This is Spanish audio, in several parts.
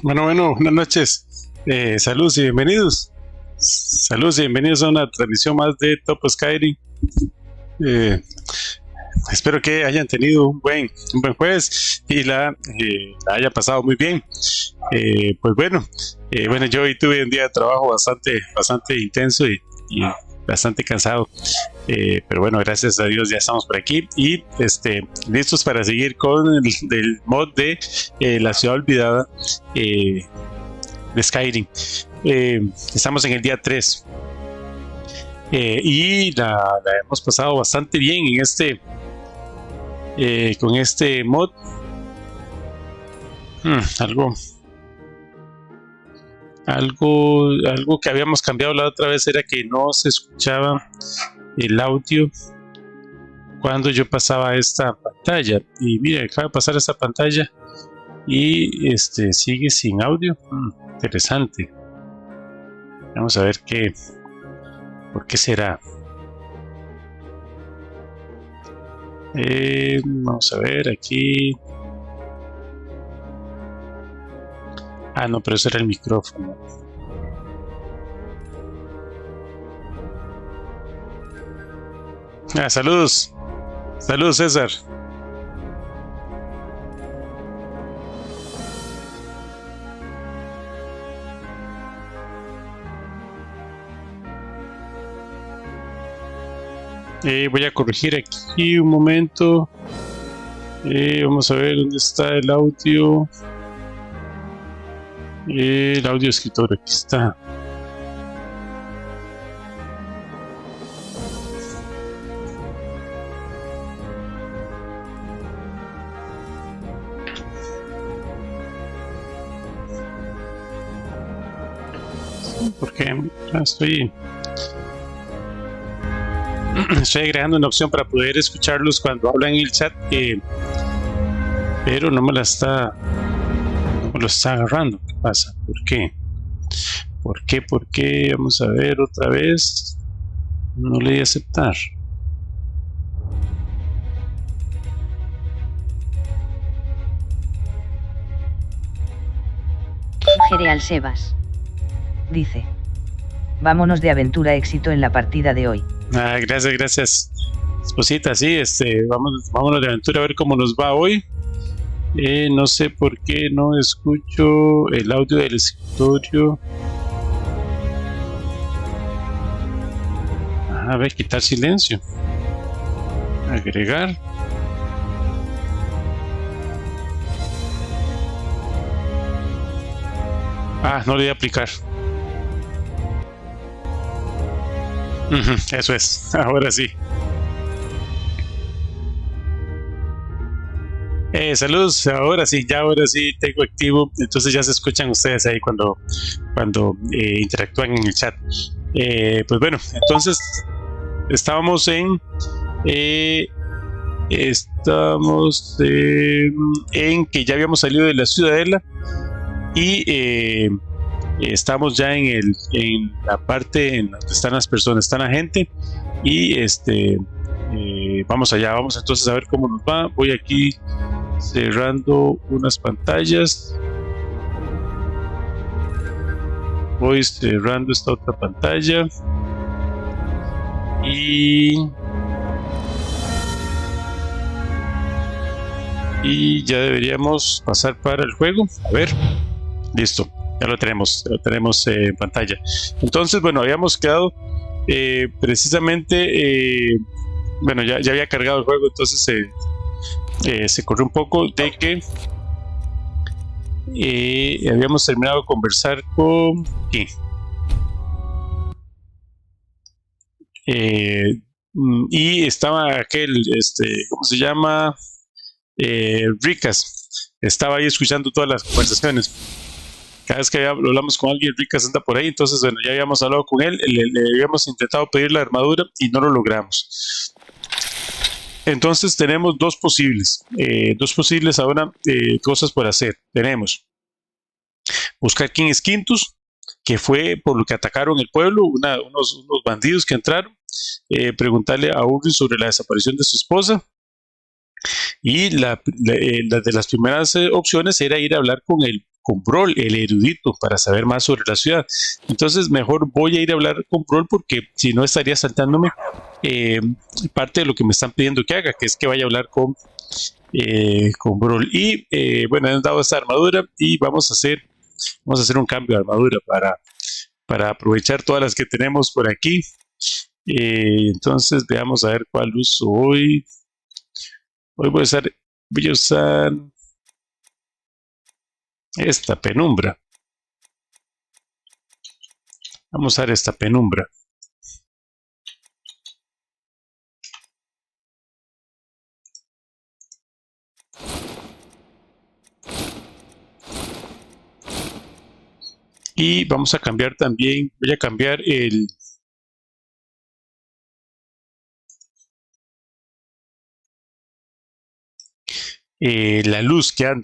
Bueno, buenas noches. Saludos y bienvenidos. Saludos y bienvenidos a una transmisión más de TopoSkyrim. Eh, Espero que hayan tenido un buen jueves y la haya pasado muy bien. Pues bueno, yo hoy tuve un día de trabajo bastante intenso y bastante cansado. Pero bueno, gracias a Dios ya estamos por aquí y listos para seguir con el mod de la ciudad olvidada de Skyrim. Estamos en el día 3 y la hemos pasado bastante bien con este mod. Algo que habíamos cambiado la otra vez era que no se escuchaba el audio cuando yo pasaba esta pantalla. Y mira, acaba de pasar esta pantalla y sigue sin audio. Interesante. Vamos a ver por qué será. Vamos a ver aquí. Ah, no, pero ese era el micrófono. Saludos. Saludos, César. Voy a corregir aquí un momento. Vamos a ver dónde está el audio. El audio escritorio, aquí está. Porque estoy agregando una opción para poder escucharlos cuando hablan en el chat, pero no me lo está agarrando. ¿Qué pasa? ¿Por qué? Vamos a ver otra vez. No le di a aceptar. Gereal Sebas dice: vámonos de aventura, éxito en la partida de hoy. Gracias. Esposita, sí, vámonos de aventura a ver cómo nos va hoy. No sé por qué no escucho el audio del escritorio. A ver, quitar silencio. Agregar. No le voy a aplicar. Eso es, ahora sí. Saludos, ahora sí tengo activo, entonces ya se escuchan ustedes ahí cuando interactúan en el chat. Pues bueno, entonces estamos en que ya habíamos salido de la ciudadela y estamos ya en la parte en donde están las personas, está la gente y vamos allá, vamos entonces a ver cómo nos va. Voy aquí cerrando unas pantallas, voy cerrando esta otra pantalla y ya deberíamos pasar para el juego. A ver, listo, ya lo tenemos en pantalla. Entonces, bueno, habíamos quedado precisamente, bueno, ya había cargado el juego, entonces se corrió un poco de que habíamos terminado de conversar con ¿qué? Y estaba aquel, ¿cómo se llama? Ricas. Estaba ahí escuchando todas las conversaciones. Cada vez que hablamos con alguien, Ricas anda por ahí. Entonces, bueno, ya habíamos hablado con él, le habíamos intentado pedir la armadura y no lo logramos. Entonces tenemos dos posibles ahora, cosas por hacer. Tenemos buscar quién es Quintus, que fue por lo que atacaron el pueblo, unos bandidos que entraron, preguntarle a Urri sobre la desaparición de su esposa, y la de las primeras opciones era ir a hablar con con Brol, el erudito, para saber más sobre la ciudad. Entonces mejor voy a ir a hablar con Brol, porque si no estaría saltándome parte de lo que me están pidiendo que haga, que es que vaya a hablar con Brol. Y bueno, han dado esta armadura y vamos a hacer un cambio de armadura para aprovechar todas las que tenemos por aquí. Entonces veamos a ver cuál uso hoy. Hoy voy a usar esta penumbra. Vamos a usar esta penumbra. Y vamos a cambiar también, voy a cambiar la luz que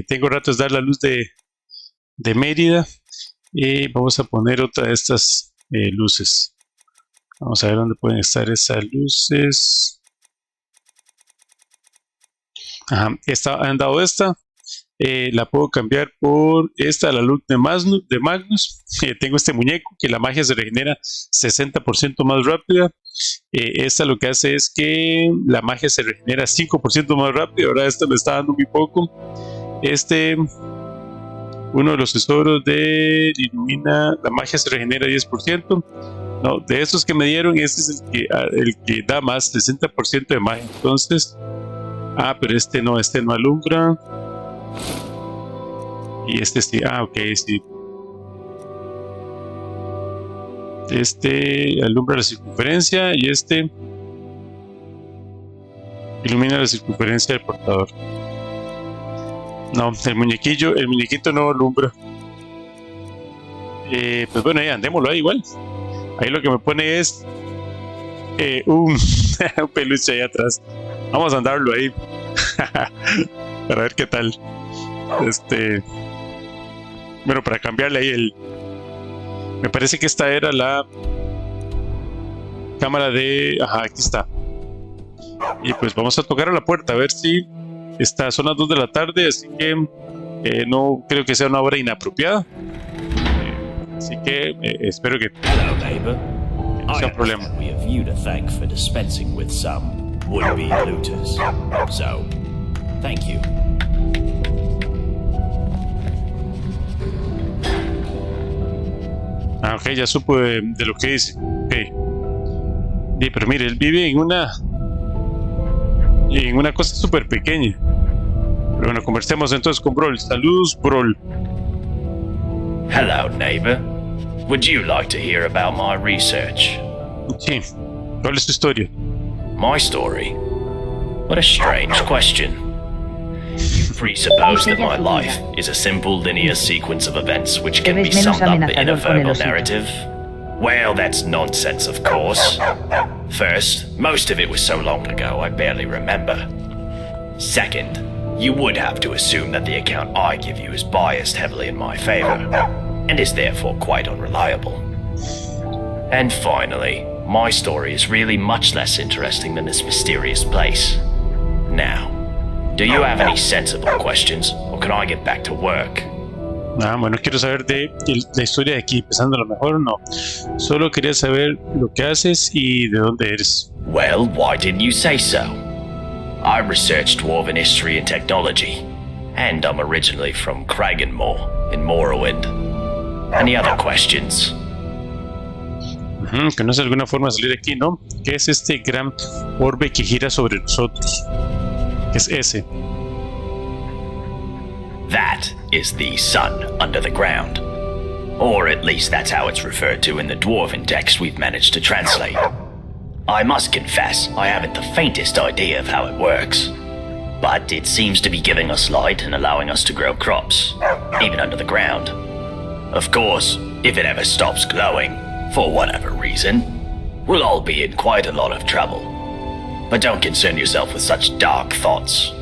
tengo ratos de dar la luz de Mérida. Vamos a poner otra de estas luces. Vamos a ver dónde pueden estar esas luces. Ajá, han dado esta. La puedo cambiar por esta, la luz de Magnus. Tengo este muñeco que la magia se regenera 60% más rápida. Esta lo que hace es que la magia se regenera 5% más rápido. Ahora esta me está dando muy poco. Uno de los tesoros de ilumina, la magia se regenera 10%. No, de estos que me dieron, este es el que da más, 60% de magia. Entonces, pero este no alumbra. Y este sí, ok, sí. Este alumbra la circunferencia y este ilumina la circunferencia del portador. No, el muñequito no alumbra. Pues bueno, ya andémoslo ahí igual. Ahí lo que me pone es un peluche ahí atrás. Vamos a andarlo ahí para ver qué tal. Bueno, para cambiarle ahí me parece que esta era la cámara de... Ajá, aquí está. Y pues vamos a tocar a la puerta a ver si son las 2 de la tarde, así que no creo que sea una hora inapropiada. Así que espero que no sea un problema. We have you to thank for dispensing with some would-be looters. So, thank you. Ok, ya supo de lo que dice. Okay. Pero mire, él vive en una cosa súper pequeña. Pero bueno, conversemos entonces con Brol. Saludos, Brol. Hello, neighbor. Would you like to hear about my research? Sí. ¿Cuál es tu historia? My story? What a strange question. You presuppose that my life is a simple linear sequence of events which can be summed up in a verbal narrative. Well, that's nonsense, of course. First, most of it was so long ago I barely remember. Second, you would have to assume that the account I give you is biased heavily in my favor, and is therefore quite unreliable. And finally, my story is really much less interesting than this mysterious place. Now, do you have any sensible questions, or can I get back to work? Bueno, quiero saber de la historia de aquí, pensando lo mejor o no. Solo quería saber lo que haces y de dónde eres. Well, why didn't you say so? I researched Dwarven history and technology, and I'm originally from Kragenmoor in Morrowind. Any other questions? Que no es alguna forma de salir de aquí, ¿no? ¿Qué es este gran orbe que gira sobre nosotros? ¿Qué es ese? That is the sun under the ground. Or at least that's how it's referred to in the Dwarven text we've managed to translate. I must confess, I haven't the faintest idea of how it works. But it seems to be giving us light and allowing us to grow crops, even under the ground. Of course, if it ever stops glowing, for whatever reason, we'll all be in quite a lot of trouble. But don't concern yourself with such dark thoughts.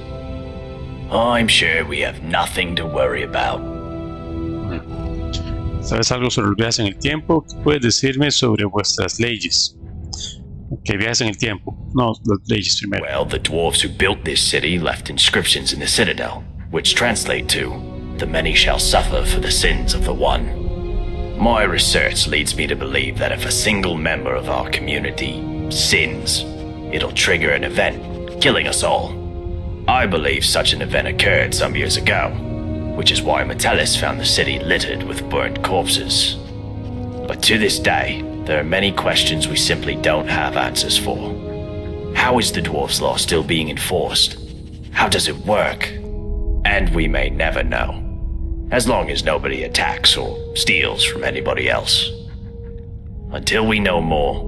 I'm sure we have nothing to worry about. ¿Sabes algo sobre los viajes en el tiempo? ¿Qué puedes decirme sobre vuestras leyes? ¿Qué viajes en el tiempo? No, las leyes primero. Well, the dwarves who built this city left inscriptions in the citadel, which translate to, the many shall suffer for the sins of the one. My research leads me to believe that if a single member of our community sins, it'll trigger an event, killing us all. I believe such an event occurred some years ago, which is why Metellus found the city littered with burnt corpses. But to this day, there are many questions we simply don't have answers for. How is the dwarf's law still being enforced? How does it work? And we may never know, as long as nobody attacks or steals from anybody else. Until we know more,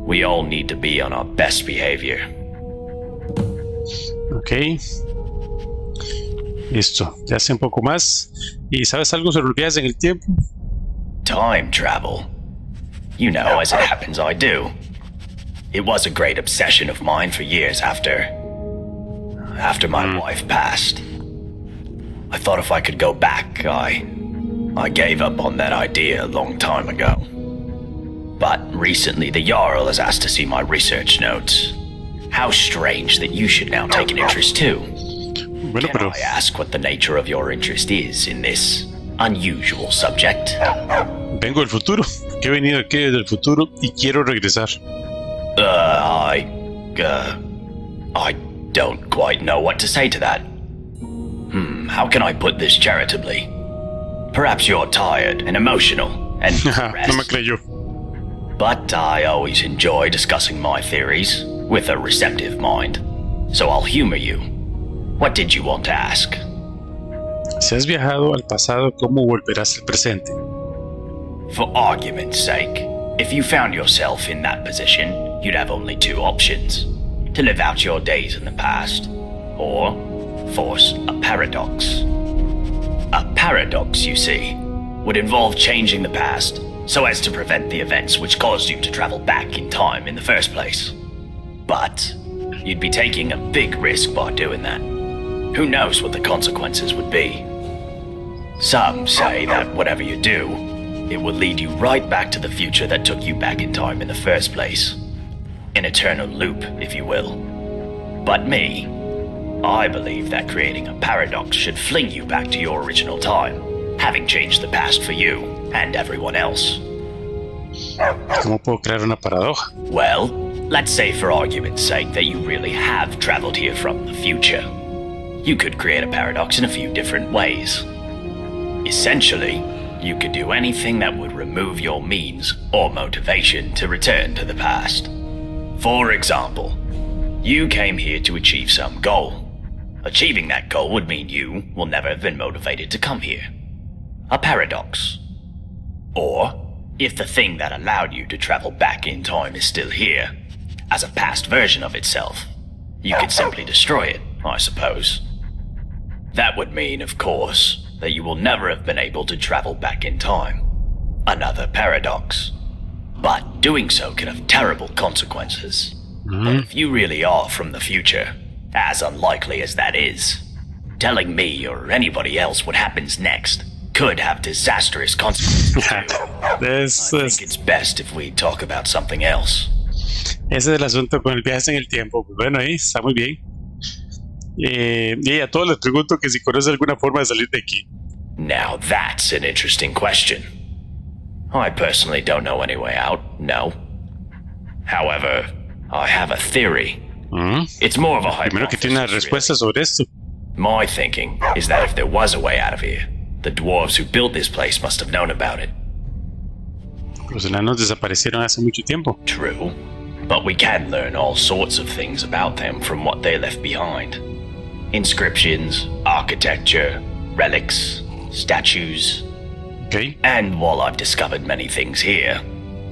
we all need to be on our best behavior. Ok. Listo, ya sé un poco más. ¿Y sabes algo sobre viajes en el tiempo? Time travel. You know, as it happens, I do. It was a great obsession of mine for years after my wife passed. I thought if I could go back, I gave up on that idea a long time ago. But recently the Jarl has asked to see my research notes. How strange that you should now take an interest too. Bueno, Can I ask what the nature of your interest is in this unusual subject? Vengo del futuro. Que he venido aquí desde el futuro y quiero regresar. I don't quite know what to say to that. How can I put this charitably? Perhaps you're tired and emotional and No me creyó. But I always enjoy discussing my theories with a receptive mind. So I'll humor you. What did you want to ask? Si has viajado al pasado, ¿cómo volverás al presente? For argument's sake, if you found yourself in that position, you'd have only two options. To live out your days in the past, or force a paradox. A paradox, you see, would involve changing the past so as to prevent the events which caused you to travel back in time in the first place. But you'd be taking a big risk by doing that. Who knows what the consequences would be? Some say that whatever you do, it will lead you right back to the future that took you back in time in the first place. An eternal loop, if you will. But me, I believe that creating a paradox should fling you back to your original time, having changed the past for you and everyone else. ¿Cómo puedo crear una paradoja? Well, let's say for argument's sake that you really have traveled here from the future. You could create a paradox in a few different ways. Essentially, you could do anything that would remove your means or motivation to return to the past. For example, you came here to achieve some goal. Achieving that goal would mean you will never have been motivated to come here. A paradox. Or, if the thing that allowed you to travel back in time is still here, as a past version of itself, you could simply destroy it, I suppose. That would mean, of course, that you will never have been able to travel back in time. Another paradox. But doing so can have terrible consequences. But if you really are from the future, as unlikely as that is, telling me or anybody else what happens next could have disastrous consequences too. I think it's best if we talk about something else. Ese es el asunto con el viaje en el tiempo. Pues bueno, ahí está muy bien. Y a todos les pregunto que si conoce alguna forma de salir de aquí. Now that's an interesting question. I personally don't know any way out, no. However, I have a theory. It's more of a hypothesis. Primero que tiene una respuesta sobre esto. My thinking is that if there was a way out of here, the dwarves who built this place must have known about it. Los enanos desaparecieron hace mucho tiempo. True, but we can learn all sorts of things about them from what they left behind. Inscriptions, architecture, relics, statues. Okay. And while I've discovered many things here,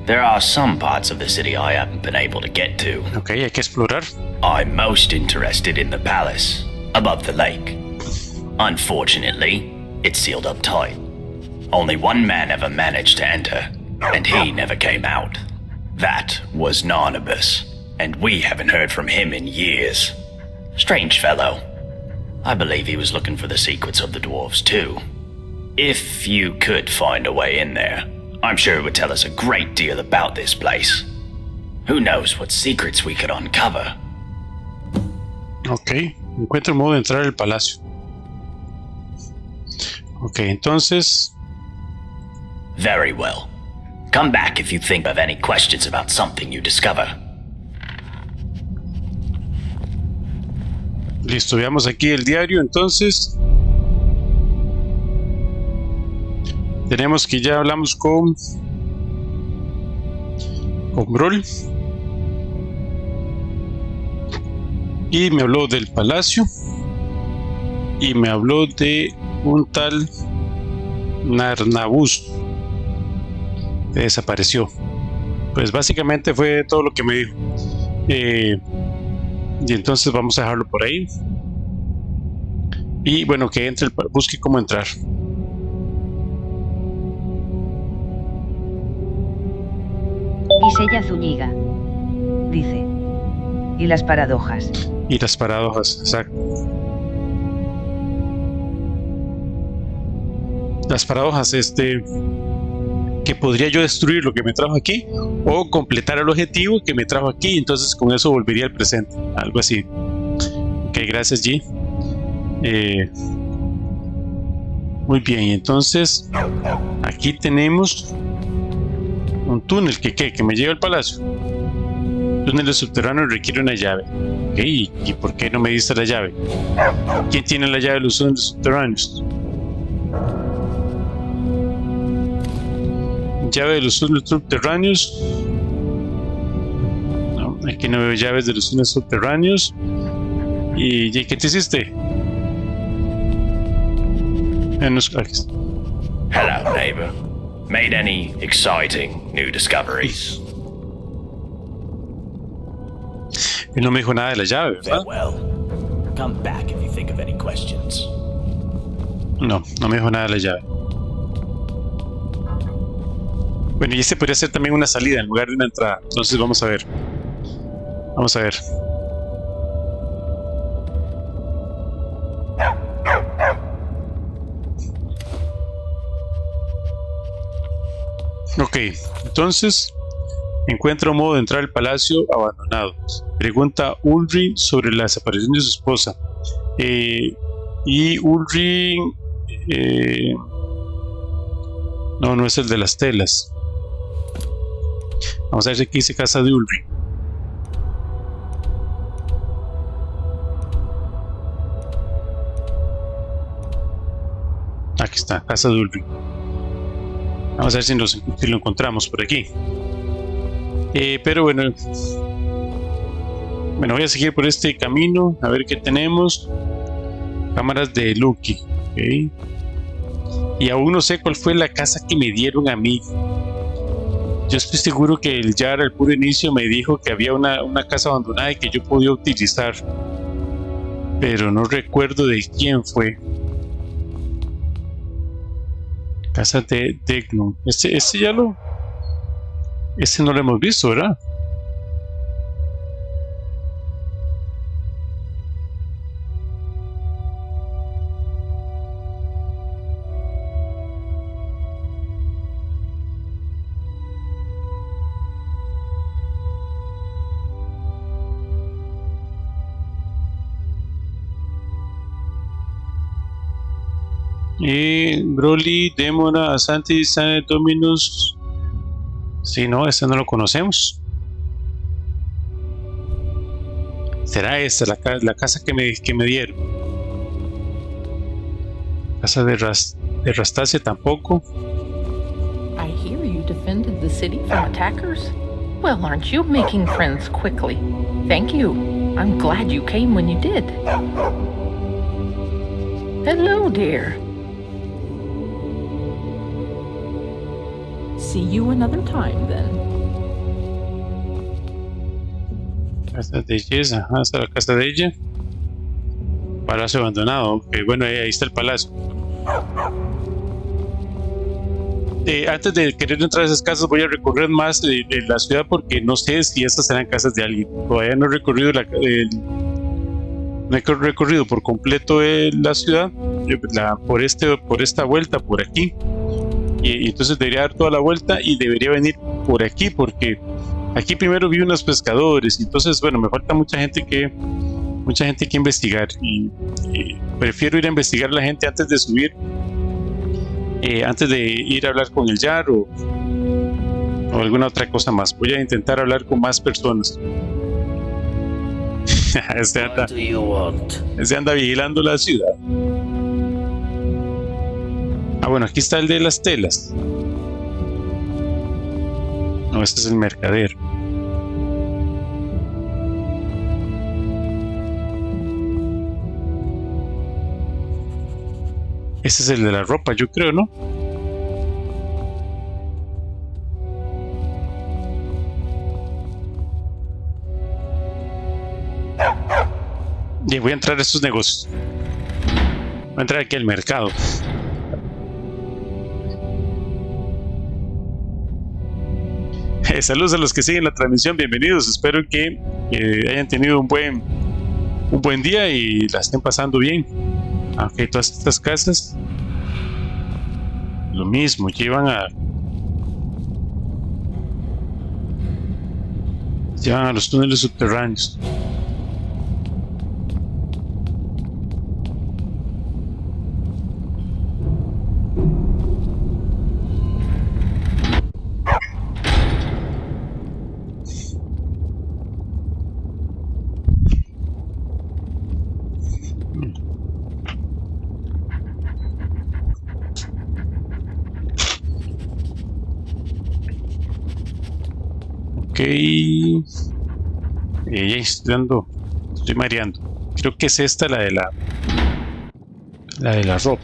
there are some parts of the city I haven't been able to get to. Okay, hay que explorar. I'm most interested in the palace, above the lake. Unfortunately, it's sealed up tight. Only one man ever managed to enter, and he never came out. That was Narnabas, and we haven't heard from him in years. Strange fellow. I believe he was looking for the secrets of the dwarves too. If you could find a way in there, I'm sure it would tell us a great deal about this place. Who knows what secrets we could uncover. Ok, encuentra un modo de entrar al palacio. Ok, entonces... Very well. Come back if you think of any questions about something you discover. Listo, veamos aquí el diario, entonces. Tenemos que ya hablamos con Brol. Y me habló del palacio. Y me habló de un tal Narnabus que desapareció. Pues básicamente fue todo lo que me dijo. Y entonces vamos a dejarlo por ahí. Y bueno, que entre, busque cómo entrar. Isella Zúñiga dice: y las paradojas. Y las paradojas, exacto. Las paradojas, que podría yo destruir lo que me trajo aquí o completar el objetivo que me trajo aquí, entonces con eso volvería al presente, algo así. Ok, gracias G. Muy bien, y entonces aquí tenemos un túnel que me lleva al palacio. Túneles subterráneos requiere una llave. Ok, ¿y por qué no me diste la llave? ¿Quién tiene la llave de los túneles subterráneos? Llave de los túneles subterráneos. No, aquí no veo llaves de los túneles subterráneos. ¿Y qué te hiciste? Hello, neighbor. Made any exciting new discoveries? Él no me dijo nada de la llave, ¿verdad? Farewell. Come back if you think of any questions. No, no me dijo nada de la llave. Bueno, y podría ser también una salida en lugar de una entrada. Entonces vamos a ver. Vamos a ver. Ok, entonces encuentra un modo de entrar al palacio abandonado. Pregunta a Ulrich sobre la desaparición de su esposa. Y Ulrich... no es el de las telas. Vamos a ver si aquí dice casa de Ulrich. Aquí está, casa de Ulrich. Vamos a ver si lo encontramos por aquí. Pero bueno, voy a seguir por este camino a ver qué tenemos. Cámaras de Lucky. Okay. Y aún no sé cuál fue la casa que me dieron a mí. Yo estoy seguro que el Yar al puro inicio me dijo que había una casa abandonada y que yo podía utilizar, pero no recuerdo de quién fue. Casa de Degnum. Este no lo hemos visto, ¿verdad? Y Broly, Demora, Asanti, Sane, Dominus. Si no, este no lo conocemos. ¿Será esta la casa que me dieron? Casa de Rastasia tampoco. I hear you defended the city from attackers. Well, aren't you making friends quickly? Thank you. I'm glad you came when you did. Hello, dear. See you another time, then. Casa de ella, esta es la casa de ella. Palacio abandonado. Okay, bueno, ahí está el palacio. Antes de querer entrar a esas casas voy a recorrer más de la ciudad porque no sé si estas serán casas de alguien. Todavía no he recorrido por completo la ciudad por esta vuelta por aquí. Y entonces debería dar toda la vuelta y debería venir por aquí porque aquí primero vi unos pescadores y entonces bueno, me falta mucha gente que investigar y prefiero ir a investigar a la gente antes de subir antes de ir a hablar con el Yar o alguna otra cosa más. Voy a intentar hablar con más personas. Este anda vigilando la ciudad. Ah, bueno, aquí está el de las telas. No, este es el mercader. Ese es el de la ropa, yo creo, ¿no? Y voy a entrar a estos negocios. Voy a entrar aquí al mercado. Saludos a los que siguen la transmisión, bienvenidos. Espero que hayan tenido un buen día y la estén pasando bien. Ok, todas estas casas lo mismo, llevan a los túneles subterráneos. Estoy mareando. Creo que es esta la de la ropa.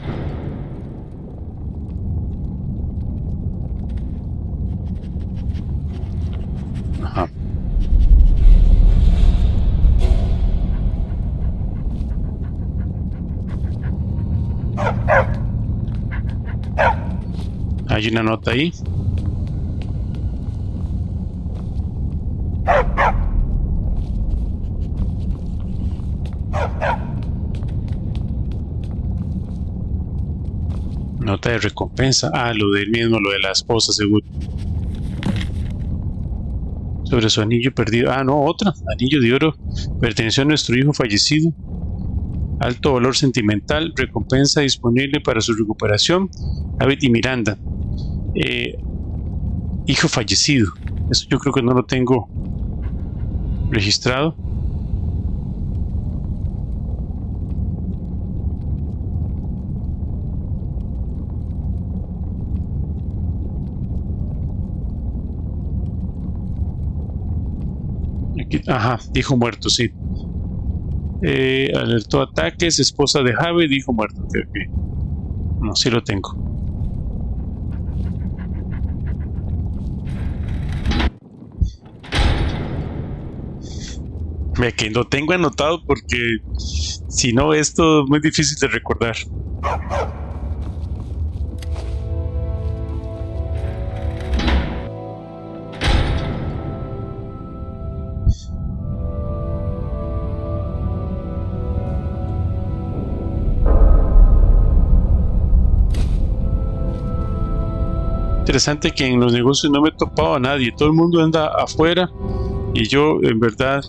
Ajá. Hay una nota ahí. Nota de recompensa. Ah, lo del mismo, lo de la esposa, seguro. Sobre su anillo perdido. Ah, no, otra. Anillo de oro. Perteneció a nuestro hijo fallecido. Alto valor sentimental. Recompensa disponible para su recuperación. David y Miranda. Hijo fallecido. Eso yo creo que no lo tengo registrado. Aquí, ajá, dijo muerto, sí. Alertó ataques, esposa de Javi, dijo muerto. Okay. No, sí lo tengo. Ve que lo tengo anotado porque si no esto es muy difícil de recordar. Interesante que en los negocios no me he topado a nadie, todo el mundo anda afuera y yo en verdad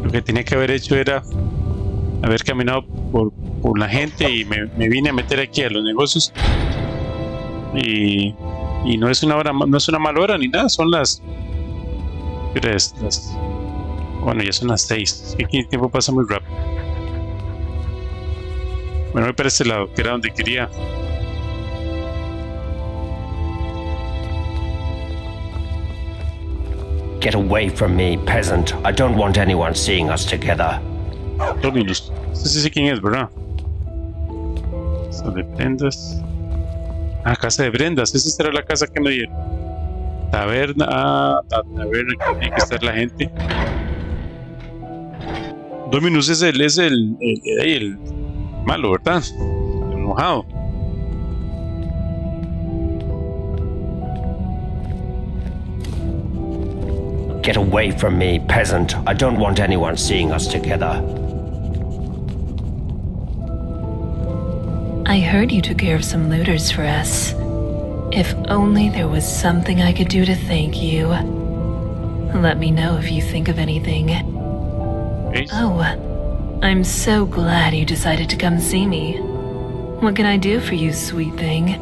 lo que tenía que haber hecho era haber caminado por la gente y me vine a meter aquí a los negocios y no es una hora, no es una mala hora ni nada, son bueno, ya son las 6, aquí el tiempo pasa muy rápido. Bueno, voy para este lado, que era donde quería. Get away from me, peasant. I don't want anyone seeing us together. Dominus. Este sí quién es, ¿verdad? Casa de prendas. Ah, casa de prendas. Esa será la casa que me dieron. Taberna. Ah, la taberna que tiene que estar la gente. Dominus es el malo, ¿verdad? El enojado. Get away from me, peasant. I don't want anyone seeing us together. I heard you took care of some looters for us. If only there was something I could do to thank you. Let me know if you think of anything. Okay. Oh, I'm so glad you decided to come see me. What can I do for you, sweet thing?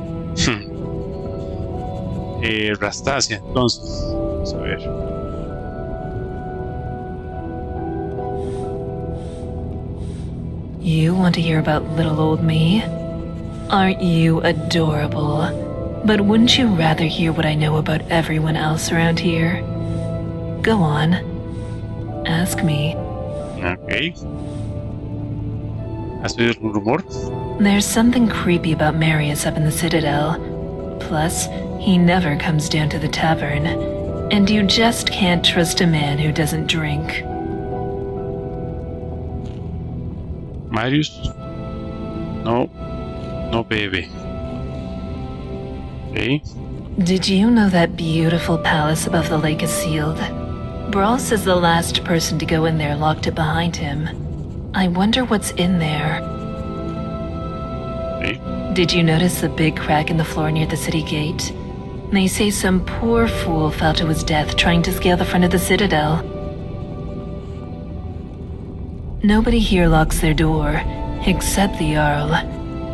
Rastasia, entonces. Vamos a ver. You want to hear about little old me? Aren't you adorable? But wouldn't you rather hear what I know about everyone else around here? Go on. Ask me. Ok. ¿Has oído algún rumor? There's something creepy about Marius up in the Citadel. Plus, he never comes down to the tavern. And you just can't trust a man who doesn't drink. Marius? No. No bebe. Okay. Did you know that beautiful palace above the lake is sealed? Brawl says the last person to go in there locked it behind him. I wonder what's in there. Okay. Did you notice the big crack in the floor near the city gate? They say some poor fool fell to his death trying to scale the front of the Citadel. Nobody here locks their door, except the Jarl.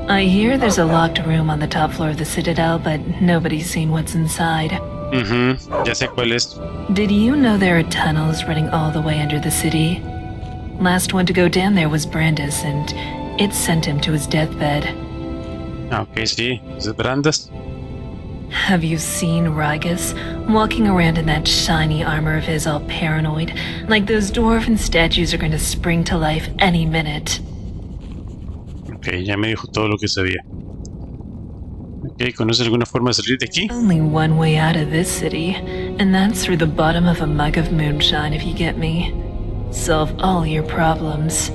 I hear there's a locked room on the top floor of the Citadel, but nobody's seen what's inside. Ya sé cuál es. Did you know there are tunnels running all the way under the city? Last one to go down there was Brandis, and it sent him to his deathbed. Ok, sí. ¿Es Brandas? Have you seen Rygus walking around in that shiny armor of his all paranoid, like those dwarven statues are going to spring to life any minute? Ok, ya me dijo todo lo que sabía. Ok, ¿conoce alguna forma de salir de aquí? Only one way out of this city, and that's through the bottom of a mug of moonshine, if you get me. Solve all your problems.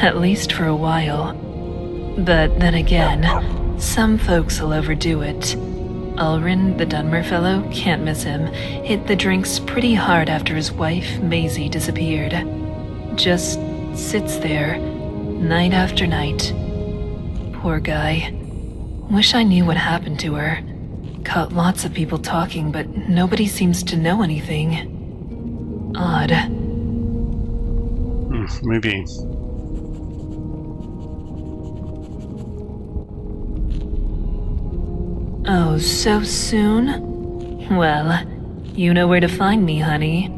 At least for a while. But then again, some folks will overdo it. Ulrin, the Dunmer fellow, can't miss him, hit the drinks pretty hard after his wife, Maisie, disappeared. Just sits there, night after night. Poor guy. Wish I knew what happened to her. Caught lots of people talking, but nobody seems to know anything. Odd. Muy bien. Oh, so soon? Well, you know where to find me, honey.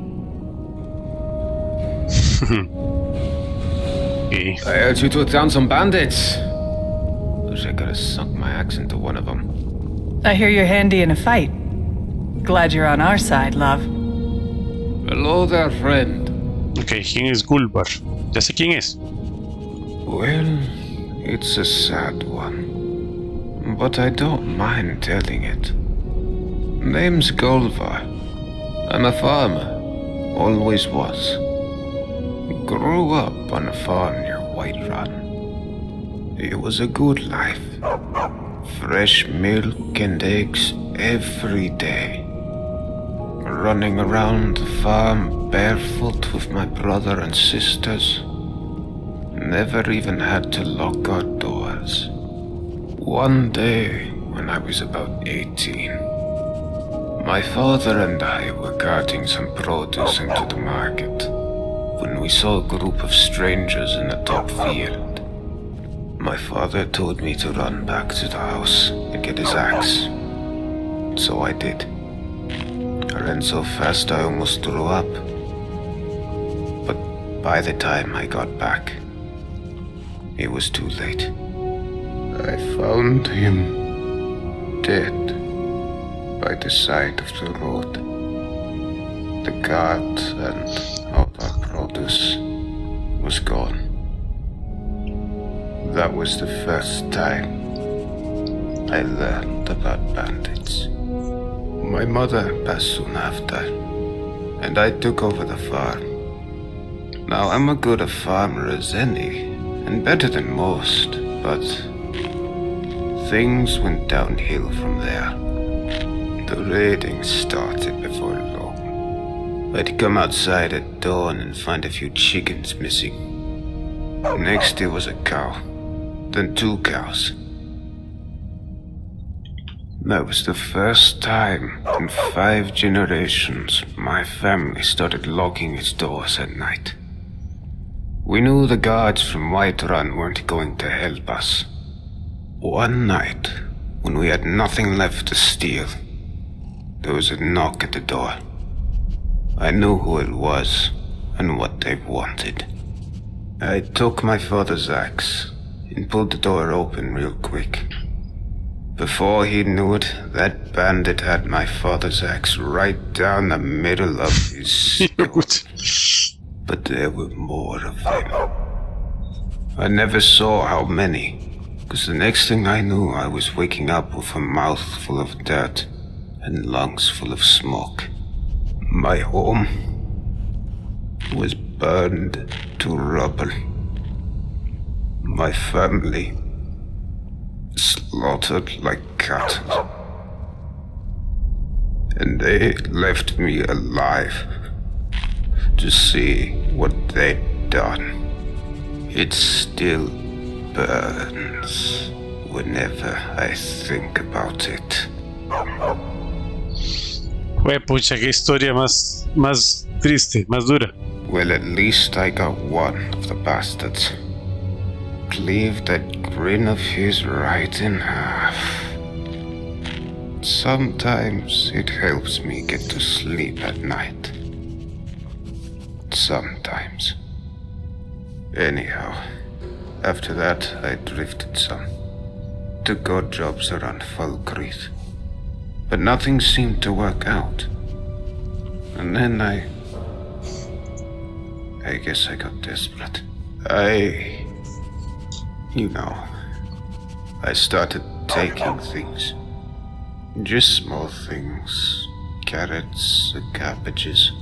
Okay. I heard you took down some bandits. Wish I could have sunk my axe into one of them. I hear you're handy in a fight. Glad you're on our side, love. Hello there, friend. Ok, ¿quién es Gulbar? Ya sé quién es. Well, it's a sad one. But I don't mind telling it. Name's Gulvar. I'm a farmer. Always was. Grew up on a farm near Whiterun. It was a good life. Fresh milk and eggs every day. Running around the farm barefoot with my brother and sisters. Never even had to lock our doors. One day, when I was about 18, my father and I were carting some produce into the market when we saw a group of strangers in the top field. My father told me to run back to the house and get his axe. So I did. I ran so fast I almost threw up. But by the time I got back, it was too late. I found him dead by the side of the road. The cart and all our produce was gone. That was the first time I learned about bandits. My mother passed soon after, and I took over the farm. Now I'm as good a farmer as any, and better than most, but things went downhill from there. The raiding started before long. I'd come outside at dawn and find a few chickens missing. Next it was a cow, then 2 cows. That was the first time in 5 generations my family started locking its doors at night. We knew the guards from Whiterun weren't going to help us, One night, when we had nothing left to steal, there was a knock at the door. I knew who it was and what they wanted. I took my father's axe and pulled the door open real quick. Before he knew it, that bandit had my father's axe right down the middle of his skull. But there were more of them. I never saw how many, because the next thing I knew, I was waking up with a mouth full of dirt and lungs full of smoke. My home was burned to rubble. My family slaughtered like cattle. And they left me alive to see what they'd done. It still burns whenever I think about it. Pucha, qué historia más triste, más dura. Well, at least I got one of the bastards. Cleaved that grin of his right in half. Sometimes it helps me get to sleep at night. Sometimes. Anyhow, after that I drifted some. Took odd jobs around Falkreath. But nothing seemed to work out. And then I guess I got desperate. I started taking things. Just small things. Carrots and cabbages.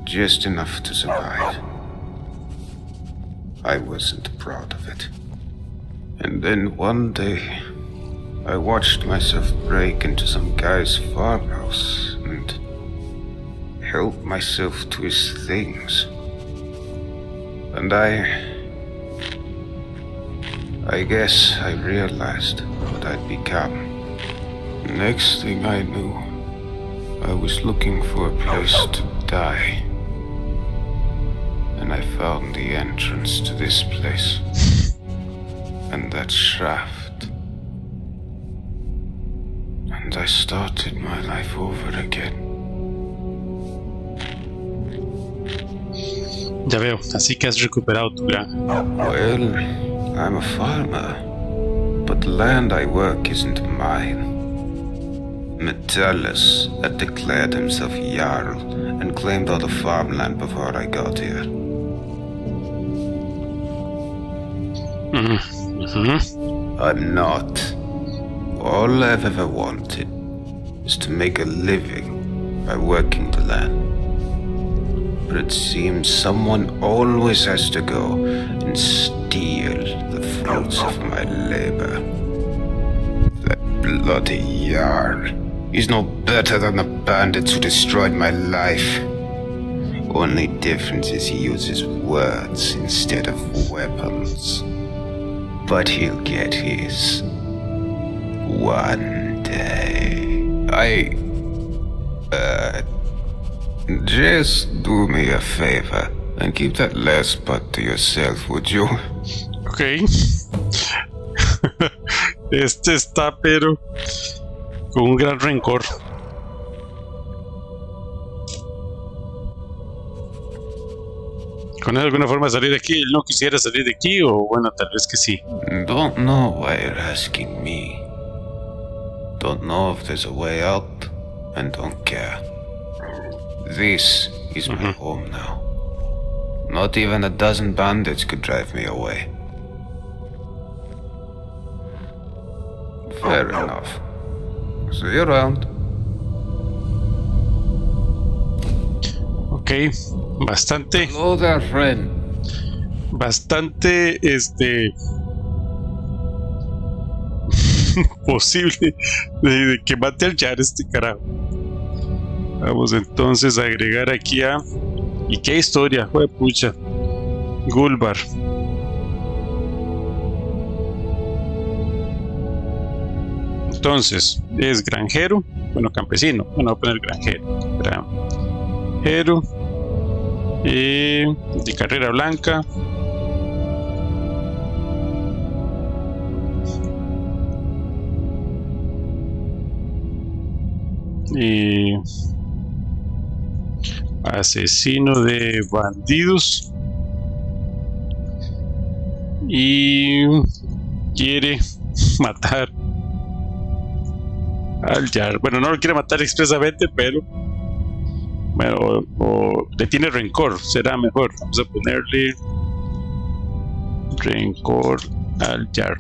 Just enough to survive. I wasn't proud of it. And then one day, I watched myself break into some guy's farmhouse and help myself to his things. And I guess I realized what I'd become. Next thing I knew, I was looking for a place to die. And I found the entrance to this place. And that shaft. And I started my life over again. Ya veo, así que has recuperado tu granja. Well, I'm a farmer, but the land I work isn't mine. Metellus had declared himself Jarl and claimed all the farmland before I got here. I'm not. All I've ever wanted is to make a living by working the land. But it seems someone always has to go and steal the fruits of my labor. That bloody Jarl. He's no better than the bandits who destroyed my life. Only difference is he uses words instead of weapons. But he'll get his. One day. Just do me a favor and keep that last part to yourself, would you? Ok. Este está, pero con un gran rencor. ¿Con alguna forma de salir de aquí? ¿Él no quisiera salir de aquí? O bueno, tal vez que sí. Don't know why you're asking me. Don't know if there's a way out, and don't care. This is my home now. Not even a dozen bandits could drive me away. Fair enough. See you around. Ok, bastante. Hello there, friend. Bastante, posible de que mate al Jar este carajo. Vamos entonces a agregar aquí a... ¿Y qué historia? Pucha. Gulbar. Entonces, es granjero. Bueno, campesino. Bueno, voy a poner granjero. Granjero. De carrera blanca. y asesino de bandidos y quiere matar al Jar. Bueno, no lo quiere matar expresamente, pero bueno, o le tiene rencor, será mejor. Vamos a ponerle rencor al Jar.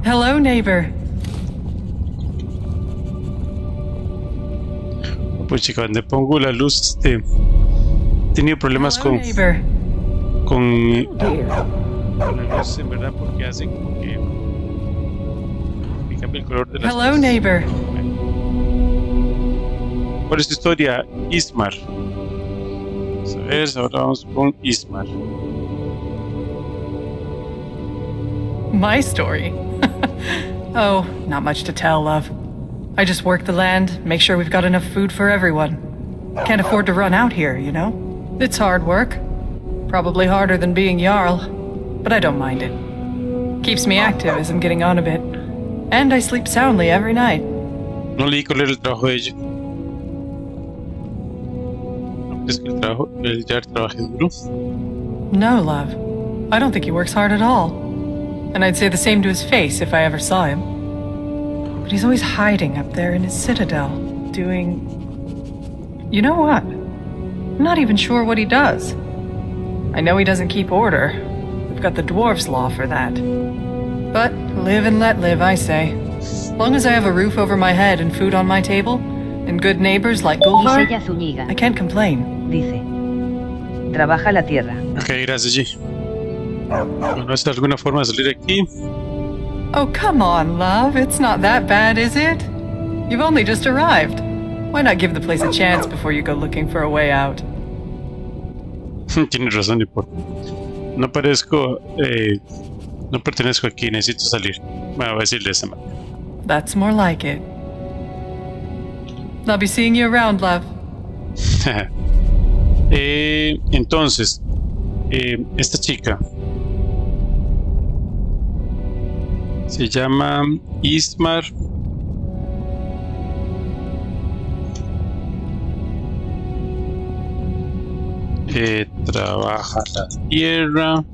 Hello, neighbor. Pues chica, donde pongo la luz, he tenido problemas Hello, con neighbor. la luz, en verdad, porque hacen como que cambia el color de las Hello, cosas. neighbor. ¿Cuál es tu historia, Ismar? Vamos a ver, ahora vamos con Ismar. My story. Oh, not much to tell, love. I just work the land, make sure we've got enough food for everyone. Can't afford to run out here, you know? It's hard work. Probably harder than being Jarl, but I don't mind it. Keeps me active as I'm getting on a bit. And I sleep soundly every night. No leí cuál era el trabajo de ella. ¿No crees que el Jar trabaje duro? No, love. I don't think he works hard at all. And I'd say the same to his face if I ever saw him. But he's always hiding up there in his citadel, doing... You know what? I'm not even sure what he does. I know he doesn't keep order. We've got the dwarves' law for that. But live and let live, I say. As long as I have a roof over my head and food on my table, and good neighbors like Gulvar, Gisella Zúñiga. I can't complain. Dice. Trabaja la tierra. Ok, gracias, G. Bueno, ¿es alguna forma de salir aquí? Oh, come on, love. It's not that bad, is it? You've only just arrived. Why not give the place a chance before you go looking for a way out? Tienes razón, Nipor. No pertenezco aquí, necesito salir. Bueno, voy a decirle esa manera. That's more like it. I'll be seeing you around, love. Entonces, esta chica se llama Ismar. Trabaja la tierra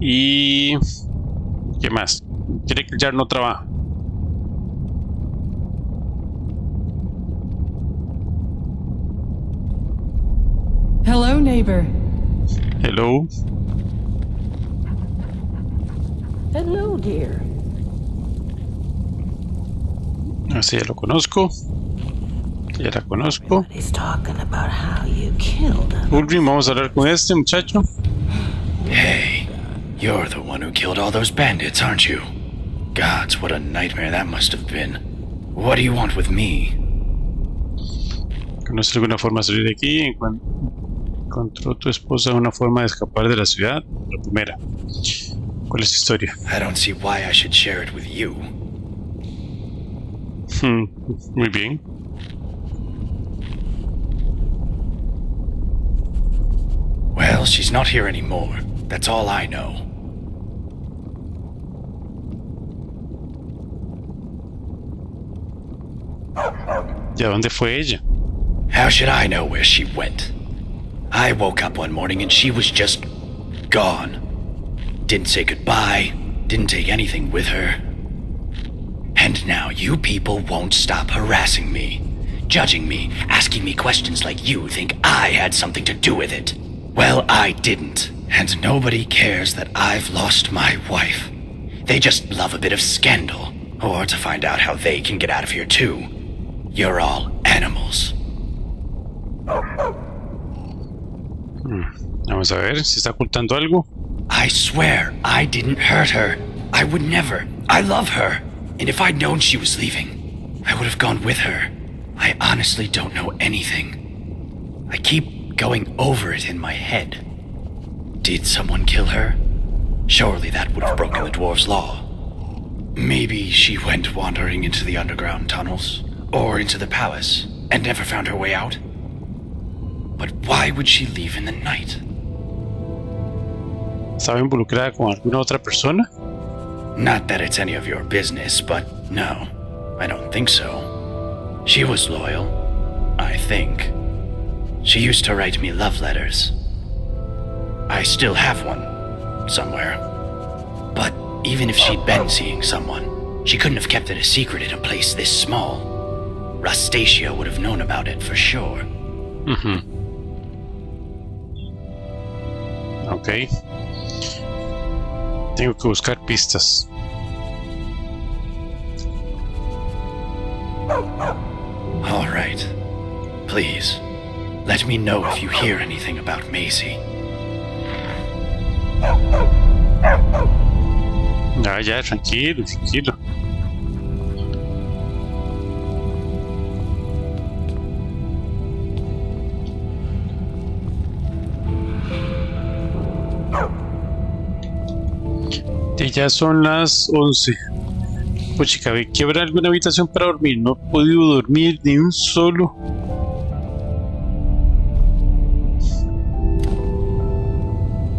y ¿qué más? Quiere que ya no trabaja. Hello, neighbor. Hello. Hello, dear. Así ya lo conozco. Ya la conozco. He's talking about how you killed him. Ulrim, vamos a hablar con este muchacho. Hey, you're the one who killed all those bandits, aren't you? Gods, what a nightmare that must have been. What do you want with me? ¿Conoce alguna forma de salir de aquí? ¿Encontró tu esposa una forma de escapar de la ciudad? La primera. ¿Cuál es tu historia? I don't see why I should share it with you. Muy bien. Well, she's not here anymore. That's all I know. ¿Y a dónde fue ella? How should I know where she went? I woke up one morning and she was just gone. Didn't say goodbye, didn't take anything with her. And now you people won't stop harassing me, judging me, asking me questions like you think I had something to do with it. Well, I didn't, and nobody cares that I've lost my wife. They just love a bit of scandal, or to find out how they can get out of here too. You're all animals. Vamos a ver si está ocultando algo. I swear I didn't hurt her. I would never. I love her. And if I'd known she was leaving, I would have gone with her. I honestly don't know anything. I keep going over it in my head. Did someone kill her? Surely that would have broken the dwarves' law. Maybe she went wandering into the underground tunnels, or into the palace, and never found her way out. But why would she leave in the night? ¿Estaba involucrada con alguna otra persona? Not that it's any of your business, but no, I don't think so. She was loyal, I think. She used to write me love letters. I still have one, somewhere. But even if she'd been seeing someone, she couldn't have kept it a secret in a place this small. Rustacia would have known about it for sure. Ok. Tengo que buscar pistas. All right. Please, let me know if you hear anything about Maisie. Ya, tranquilo, tranquilo. Ya son las 11. Pues chica, ¿que habrá alguna habitación para dormir? No he podido dormir ni un solo.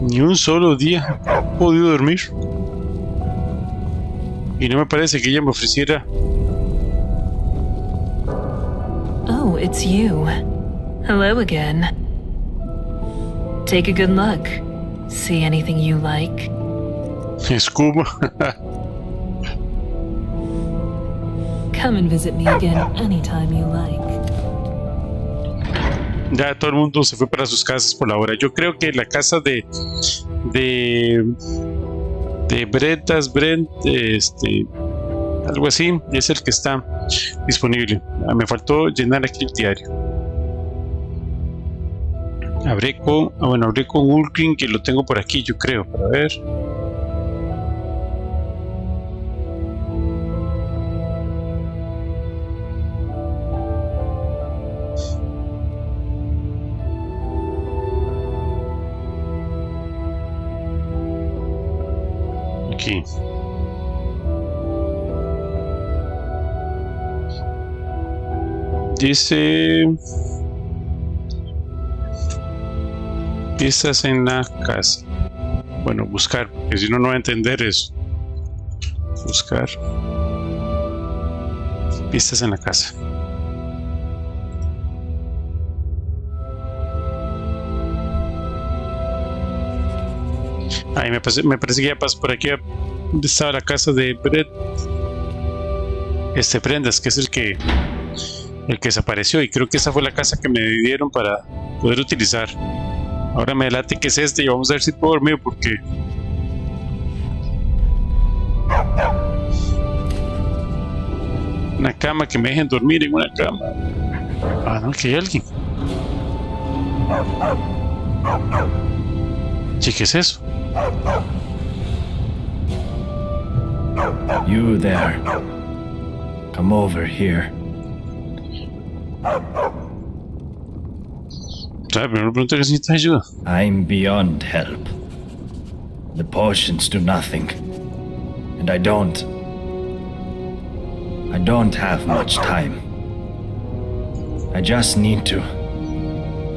Ni un solo día he podido dormir. Y no me parece que ella me ofreciera. Oh, it's you. Hello again. Take a good look. See anything you like? Escuba. Come and visit me again anytime you like. Ya todo el mundo se fue para sus casas por la hora. Yo creo que la casa de Brent, algo así, es el que está disponible. Me faltó llenar aquí el diario. Hablé con Ulkin, que lo tengo por aquí, yo creo, para ver. Aquí. Dice pistas en la casa. Bueno, buscar, porque si no, no va a entender eso. Buscar pistas en la casa. Ahí me parece que ya pasó por aquí. ¿Dónde estaba la casa de Brett? Prendas, que es el que desapareció, y creo que esa fue la casa que me dieron para poder utilizar. Ahora me late que es y vamos a ver si puedo dormir, porque una cama, que me dejen dormir en una cama. Ah, no, que hay alguien. Sí, ¿qué es eso? You there. Come over here. Primero pregunto que necesitas ayuda. I'm beyond help. The potions do nothing. And I don't have much time. I just need to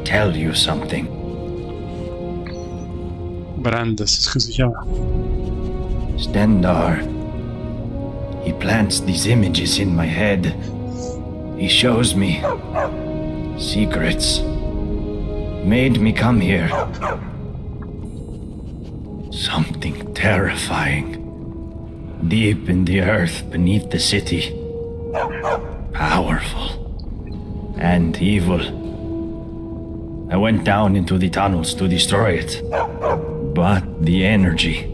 tell you something. Brandas, es que se llama. Stendar. He plants these images in my head. He shows me secrets. Made me come here. Something terrifying. Deep in the earth beneath the city. Powerful. And evil. I went down into the tunnels to destroy it. But the energy,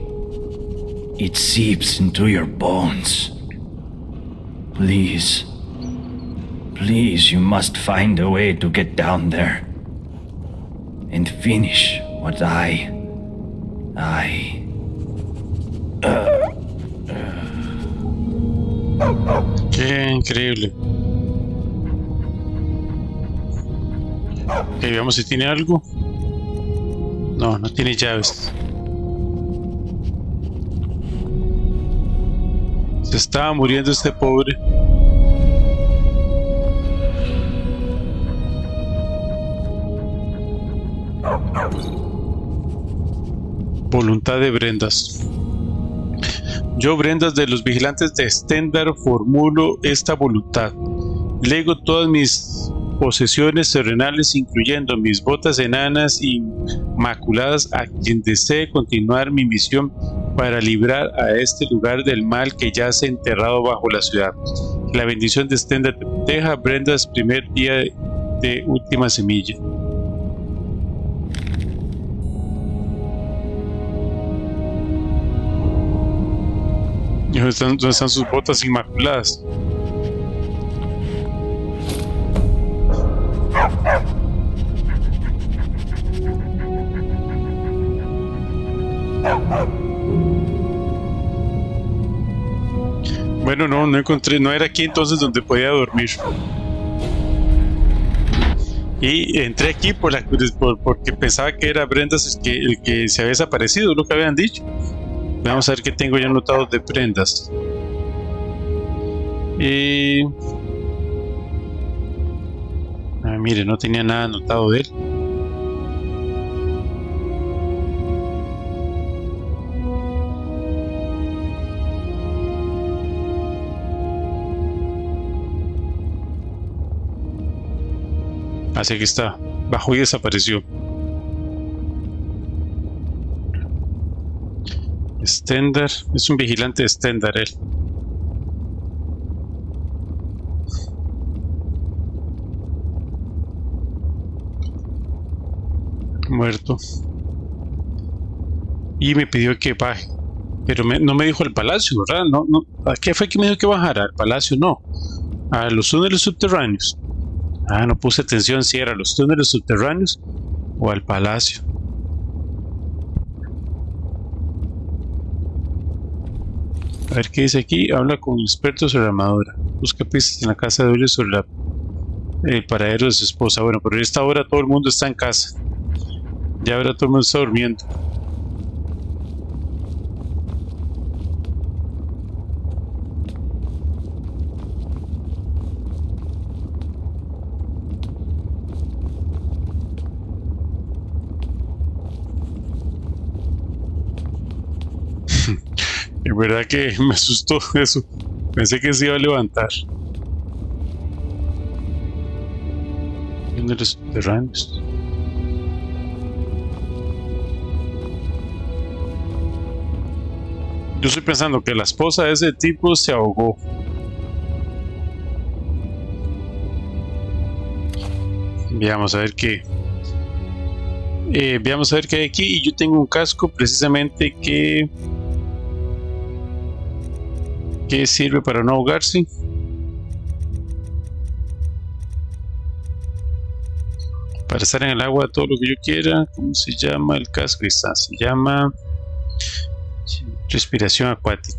it seeps into your bones. Please, you must find a way to get down there and finish what Qué increíble. Ok, veamos si tiene algo. No, no tiene llaves. Se estaba muriendo este pobre. Voluntad de Brendas. Yo, Brendas de los vigilantes de Stendar, formulo esta voluntad. Lego todas mis posesiones terrenales, incluyendo mis botas enanas inmaculadas, a quien desee continuar mi misión para librar a este lugar del mal que yace enterrado bajo la ciudad. La bendición de Stendar te proteja, Brendas, primer día de última semilla. ¿Dónde están sus botas inmaculadas? Bueno, no encontré, no era aquí entonces donde podía dormir. Y entré aquí porque pensaba que era Brendas el que se había desaparecido, lo que habían dicho. Vamos a ver qué tengo ya anotado de Brendas. Mire, no tenía nada anotado de él. Así que está, bajó y desapareció. Stendar, es un vigilante de Stendar él. Muerto. Y me pidió que baje, pero no me dijo el palacio, ¿verdad? No, ¿a qué fue que me dijo que bajara? Al palacio no, a los túneles subterráneos. No puse atención si era a los túneles subterráneos o al palacio. A ver qué dice aquí. Habla con expertos sobre armadura. Busca pistas en la casa de Julio sobre el paradero de su esposa. Bueno, pero a esta hora todo el mundo está en casa. Ya ahora todo el mundo está durmiendo. Es verdad que me asustó eso. Pensé que se iba a levantar. En los subterráneos. Yo estoy pensando que la esposa de ese tipo se ahogó. Veamos a ver qué. Veamos a ver qué hay aquí. Y yo tengo un casco precisamente que sirve para no ahogarse. Para estar en el agua todo lo que yo quiera. ¿Cómo se llama el casco? Está, se llama respiración acuática.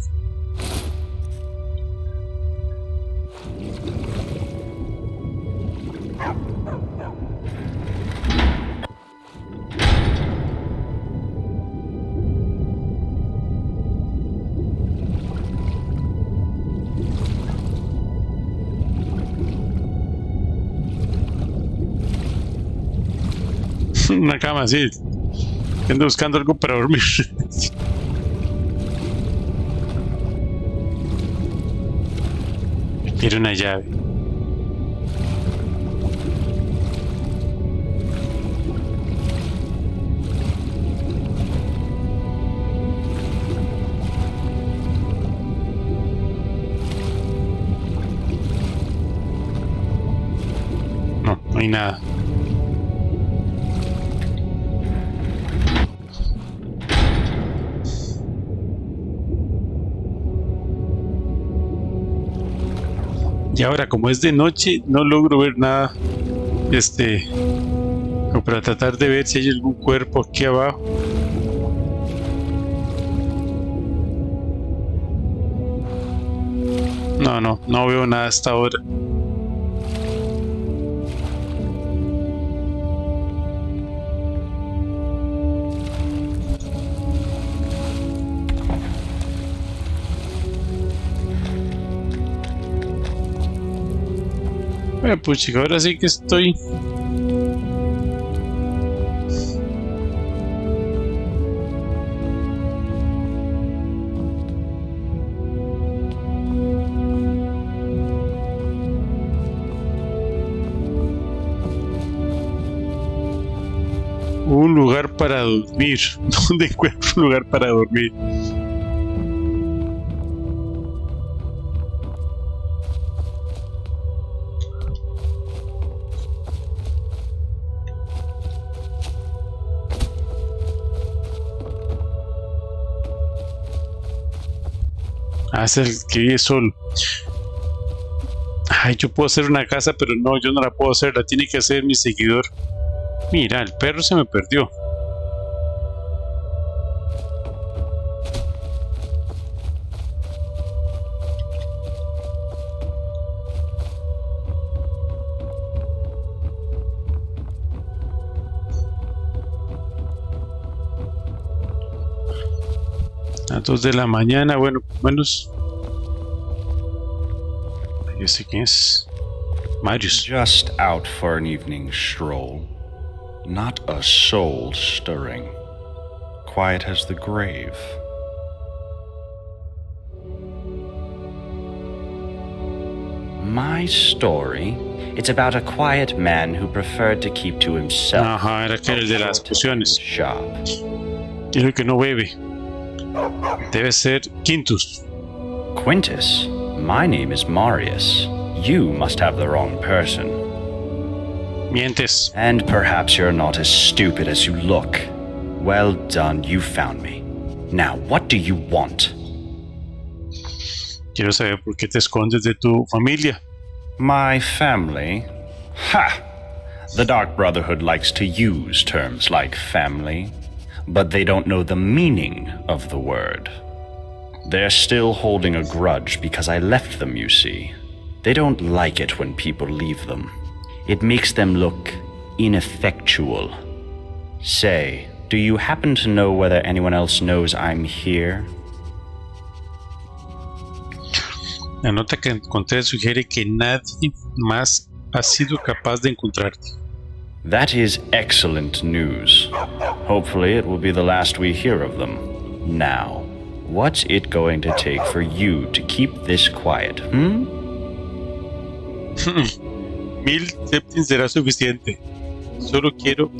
Una cama así. Ando buscando algo para dormir. Quiero una llave. No hay nada. Y ahora, como es de noche, no logro ver nada. O para tratar de ver si hay algún cuerpo aquí abajo. No veo nada hasta ahora. Pues chica, ahora sí que estoy. Un lugar para dormir. ¿Dónde encuentro un lugar para dormir? Ah, es el que vive solo. Ay, yo puedo hacer una casa, pero no, yo no la puedo hacer, la tiene que hacer mi seguidor. Mira, el perro se me perdió. A 2 de la mañana, bueno, menos. Yo sé quién es. Marius. Just out for an evening stroll. Not a soul stirring. Quiet as the grave. My story? It's about a quiet man who preferred to keep to himself. Ajá, era aquel de las pociones. Shop. Y el que no bebe. Debe ser Quintus. Quintus? My name is Marius. You must have the wrong person. Mientes. And perhaps you're not as stupid as you look. Well done, you found me. Now, what do you want? Quiero saber por qué te escondes de tu familia. My family? Ha! The Dark Brotherhood likes to use terms like family, but they don't know the meaning of the word. They're still holding a grudge because I left them, you see. They don't like it when people leave them. It makes them look ineffectual. Say, do you happen to know whether anyone else knows I'm here? La nota que encontré sugiere que nadie más ha sido capaz de encontrarte. That is excellent news. Hopefully it will be the last we hear of them. Now, what's it going to take for you to keep this quiet, 1000 septins será suficiente. Solo quiero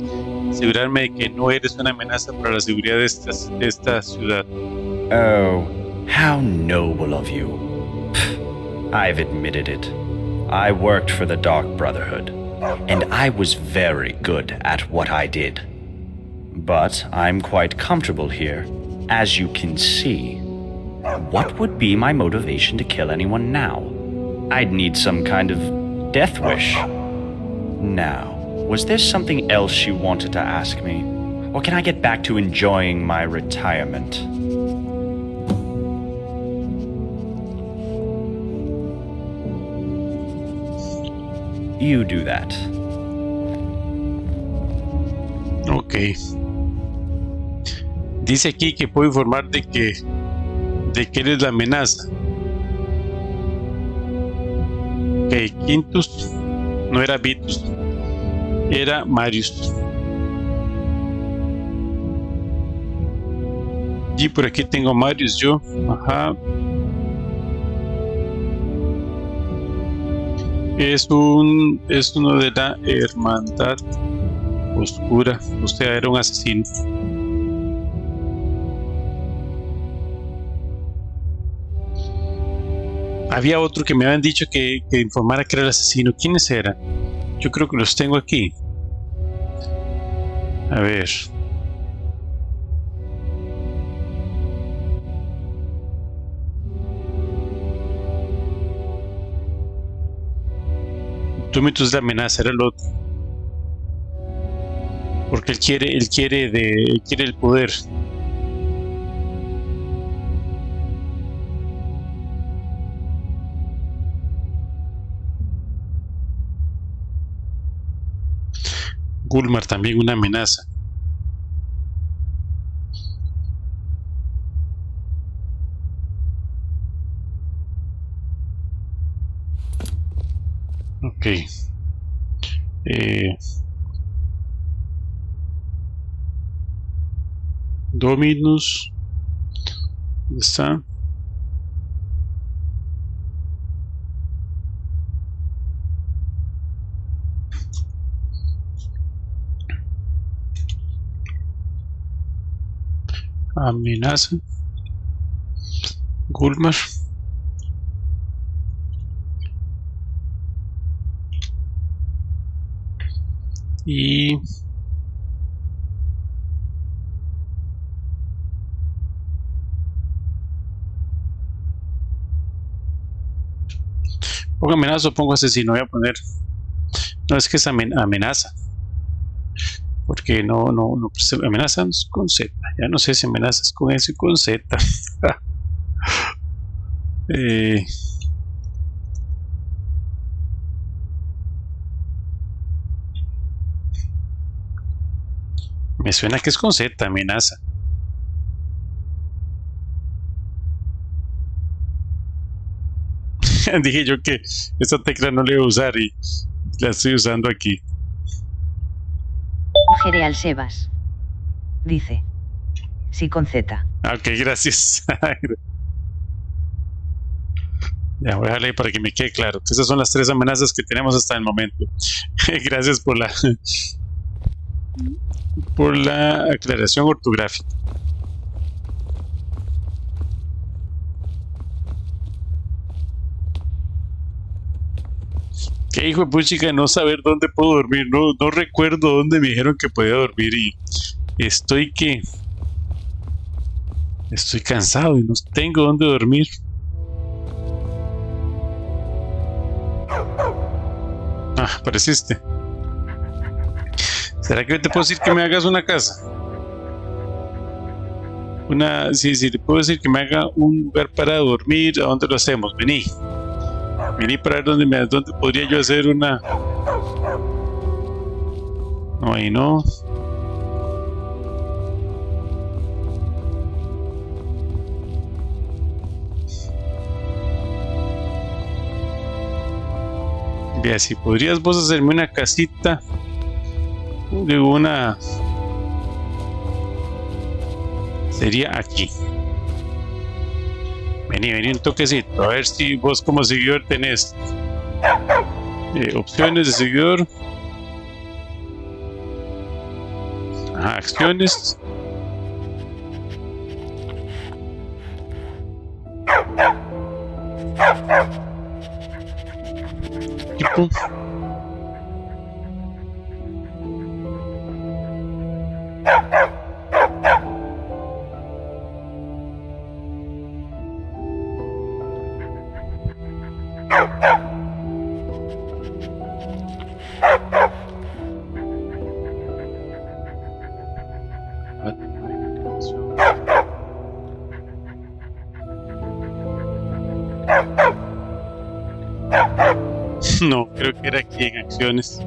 asegurarme de que no eres una amenaza para la seguridad de esta ciudad. Oh, how noble of you. I've admitted it. I worked for the Dark Brotherhood, and I was very good at what I did. But I'm quite comfortable here, as you can see. What would be my motivation to kill anyone now? I'd need some kind of death wish. Now, was there something else you wanted to ask me? Or can I get back to enjoying my retirement? You do that. Ok. Dice aquí que puedo informar de que eres la amenaza. Ok, Quintus no era Vitus, era Marius. Y por aquí tengo Marius yo. Ajá. Es uno de la hermandad oscura. Usted era un asesino. Había otro que me habían dicho que informara que era el asesino. ¿Quiénes eran? Yo creo que los tengo aquí. A ver. Túmitus de amenaza era el otro. Porque él quiere el poder. Gulmar también una amenaza. Ok. Dominus. ¿Dónde está? Amenaza. Gulmar. Y pongo amenaza o pongo asesino. Voy a poner, no, es que es amenaza, porque no pues, amenazas con Z. Ya no sé si amenazas con S o con Z. Me suena que es con Z, amenaza. Dije yo que esta tecla no la iba a usar y la estoy usando aquí. Ujereal Sebas. Dice. Sí, con Z. Ok, gracias. Ya voy a dejarle ahí para que me quede claro que esas son las 3 amenazas que tenemos hasta el momento. Gracias por la aclaración ortográfica. Qué hijo de puchica no saber dónde puedo dormir. No recuerdo dónde me dijeron que podía dormir y estoy cansado y no tengo dónde dormir. Ah, apareciste. ¿Será que te puedo decir que me hagas una casa? Sí, te puedo decir que me haga un lugar para dormir. ¿A dónde lo hacemos? Vení para ver dónde podría yo hacer una. No, ahí no. Vea, si podrías vos hacerme una casita de una. Sería aquí. Vení un toquecito, a ver si vos como seguidor tenés opciones de seguidor. Ajá, acciones. Tipo. No, creo que era aquí en acciones.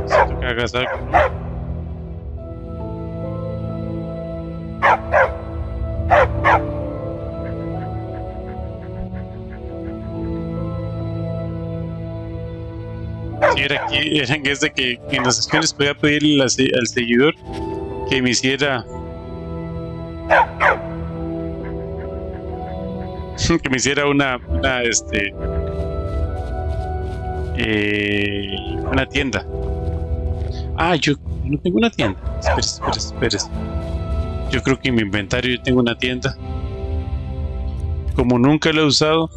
Siento que hagas algo, ¿no? Era en este que en las acciones podía pedirle al seguidor que me hiciera una tienda. Yo no tengo una tienda. Espera. Yo creo que en mi inventario yo tengo una tienda. Como nunca lo he usado.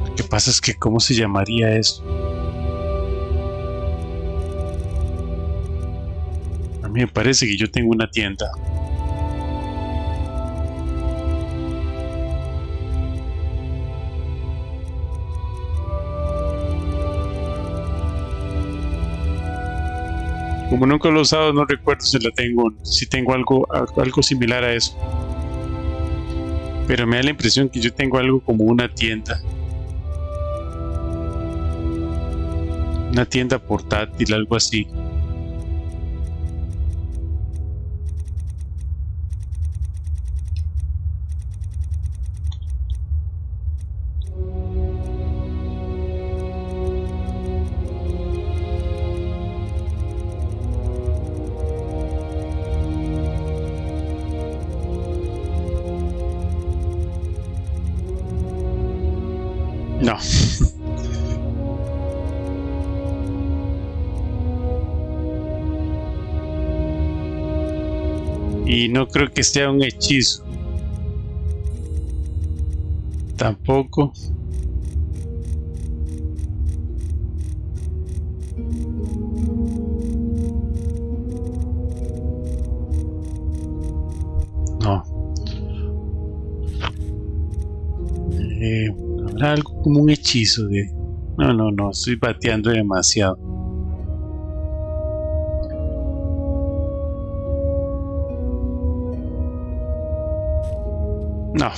Lo que pasa es que ¿cómo se llamaría eso? A mí me parece que yo tengo una tienda. Como nunca lo he usado, no recuerdo si tengo algo similar a eso. Pero me da la impresión que yo tengo algo como una tienda. Una tienda portátil, algo así. Y no creo que sea un hechizo. Tampoco. No. Habrá algo como un hechizo de... No, estoy bateando demasiado. No.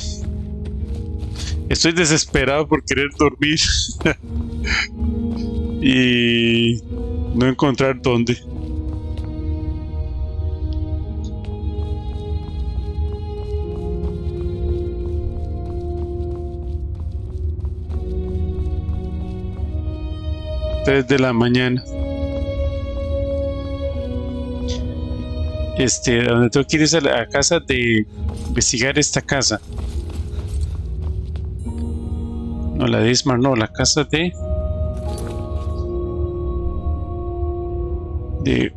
Estoy desesperado por querer dormir. Y no encontrar dónde. De la mañana. Donde tengo que ir es a la casa de investigar esta casa. No, la de Ismar, no, la casa de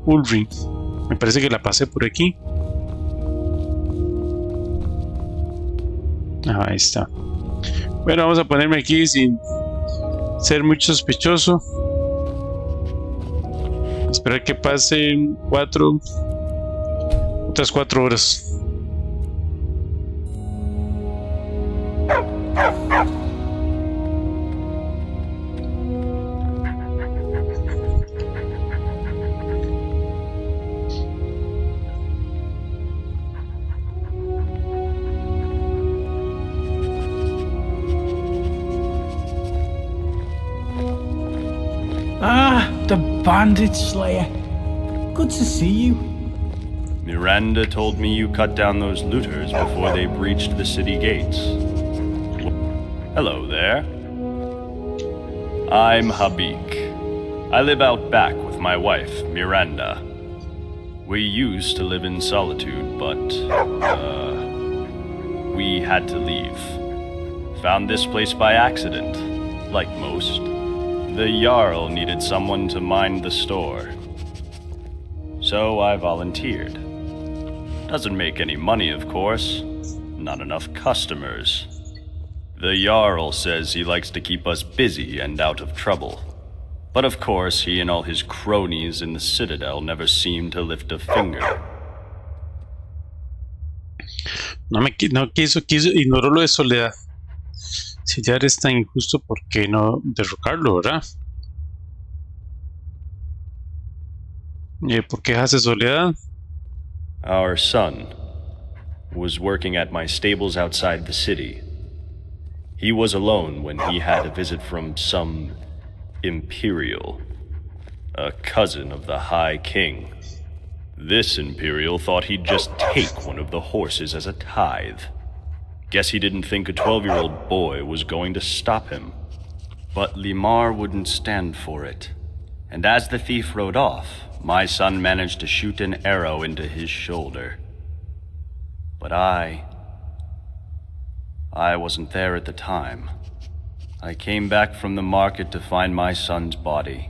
Ulrich. Me parece que la pasé por aquí. Ahí está. Bueno, vamos a ponerme aquí sin ser muy sospechoso. Esperar que pasen otras 4 horas. The bandit slayer. Good to see you. Miranda told me you cut down those looters before they breached the city gates. Hello there. I'm Habik. I live out back with my wife, Miranda. We used to live in solitude, but, we had to leave. Found this place by accident, like most. The Jarl needed someone to mind the store. So I volunteered. Doesn't make any money, of course. Not enough customers. The Jarl says he likes to keep us busy and out of trouble. But of course, he and all his cronies in the Citadel never seem to lift a finger. Ignoró lo de Soledad. Si ya eres tan injusto, ¿por qué no derrocarlo, verdad? ¿Por qué hace Soledad? Our son was working at my stables outside the city. He was alone when he had a visit from some Imperial, a cousin of the High King. This Imperial thought he'd just take one of the horses as a tithe. Guess he didn't think a 12-year-old boy was going to stop him. But Limar wouldn't stand for it. And as the thief rode off, my son managed to shoot an arrow into his shoulder. But I wasn't there at the time. I came back from the market to find my son's body,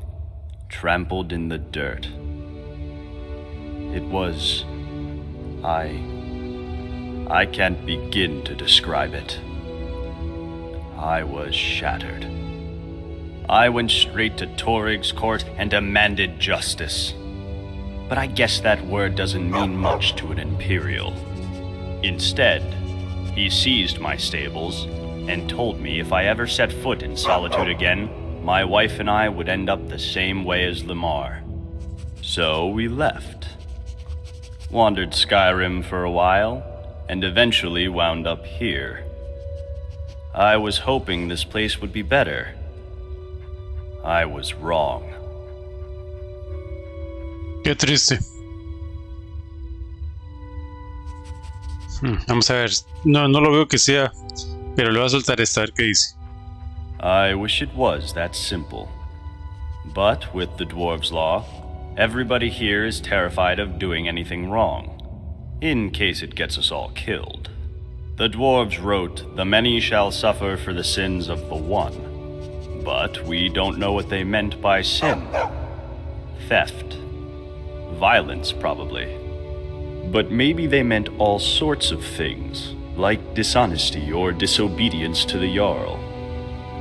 trampled in the dirt. It was... I can't begin to describe it. I was shattered. I went straight to Torig's court and demanded justice. But I guess that word doesn't mean much to an Imperial. Instead, he seized my stables and told me if I ever set foot in Solitude again, my wife and I would end up the same way as Limar. So we left. Wandered Skyrim for a while, and eventually wound up here. I was hoping this place would be better. I was wrong. Qué triste. Vamos a ver. No lo veo que sea, pero le voy a soltar esta, a ver qué dice. I wish it was that simple. But with the dwarves' law, everybody here is terrified of doing anything wrong, in case it gets us all killed. The dwarves wrote, "The many shall suffer for the sins of the one." But we don't know what they meant by sin. Theft. Violence, probably. But maybe they meant all sorts of things, like dishonesty or disobedience to the Jarl.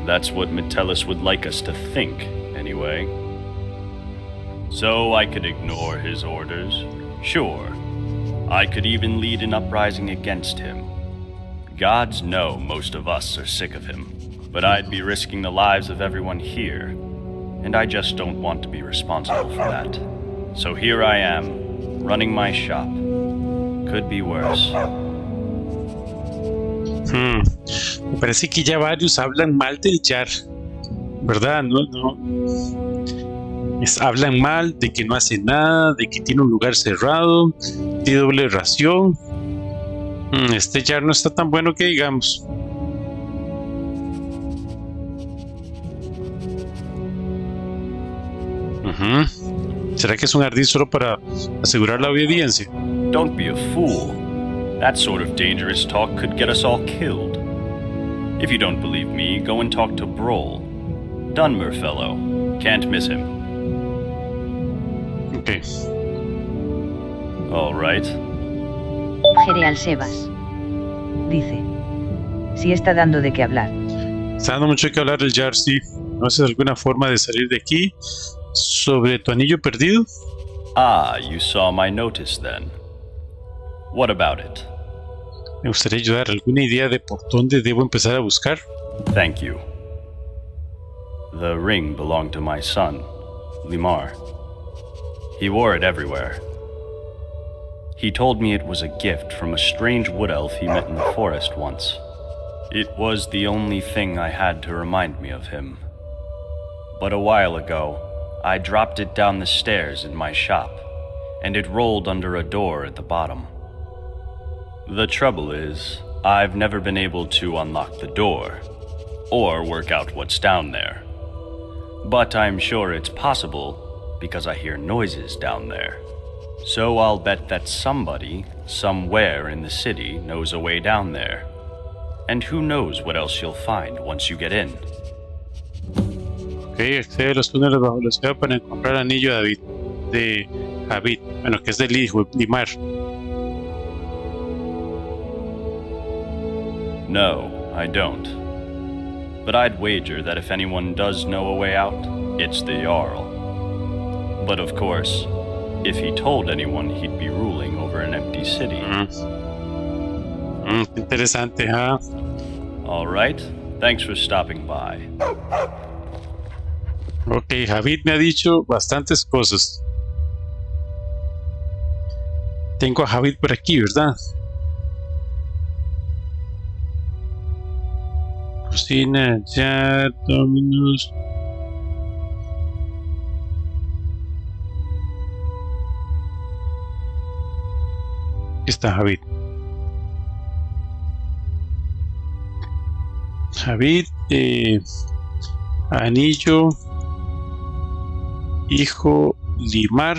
That's what Metellus would like us to think, anyway. So I could ignore his orders, sure. I could even lead an uprising against him. Gods know most of us are sick of him, but I'd be risking the lives of everyone here, and I just don't want to be responsible for that. So here I am, running my shop. Could be worse. Me parece que ya varios hablan mal del Jar, ¿verdad? Hablan mal de que no hace nada, de que tiene un lugar cerrado, tiene doble ración. Este Jar no está tan bueno que digamos. ¿Será que es un ardid solo para asegurar la obediencia? Don't be a fool. That sort of dangerous talk could get us all killed. If you don't believe me, go and talk to Broll. Dunmer fellow. Can't miss him. Okay. All right. Gereal Sebas. Dice. Sí está dando de qué hablar. Está dando mucho de qué hablar el Jar, sí. ¿No haces alguna forma de salir de aquí? ¿Sobre tu anillo perdido? Ah, you saw my notice then. What about it? Me gustaría ayudar. ¿Alguna idea de por dónde debo empezar a buscar? Thank you. The ring belonged to my son, Limar. He wore it everywhere. He told me it was a gift from a strange wood elf he met in the forest once. It was the only thing I had to remind me of him. But a while ago, I dropped it down the stairs in my shop, and it rolled under a door at the bottom. The trouble is, I've never been able to unlock the door, or work out what's down there. But I'm sure it's possible, because I hear noises down there. So I'll bet that somebody, somewhere in the city, knows a way down there. And who knows what else you'll find once you get in. Ok, accede a los túneles bajo la ciudad para encontrar el anillo de Javid. Bueno, que es del hijo, Limar. No, I don't. But I'd wager that if anyone does know a way out, it's the Jarl. But of course, if he told anyone, he'd be ruling over an empty city. Interesante, ¿ah? All right, thanks for stopping by. Ok, Javid me ha dicho bastantes cosas. Tengo a Javid por aquí, ¿verdad? Cocina, chat, Dominus. Aquí está Javid. Javid, anillo, hijo Limar.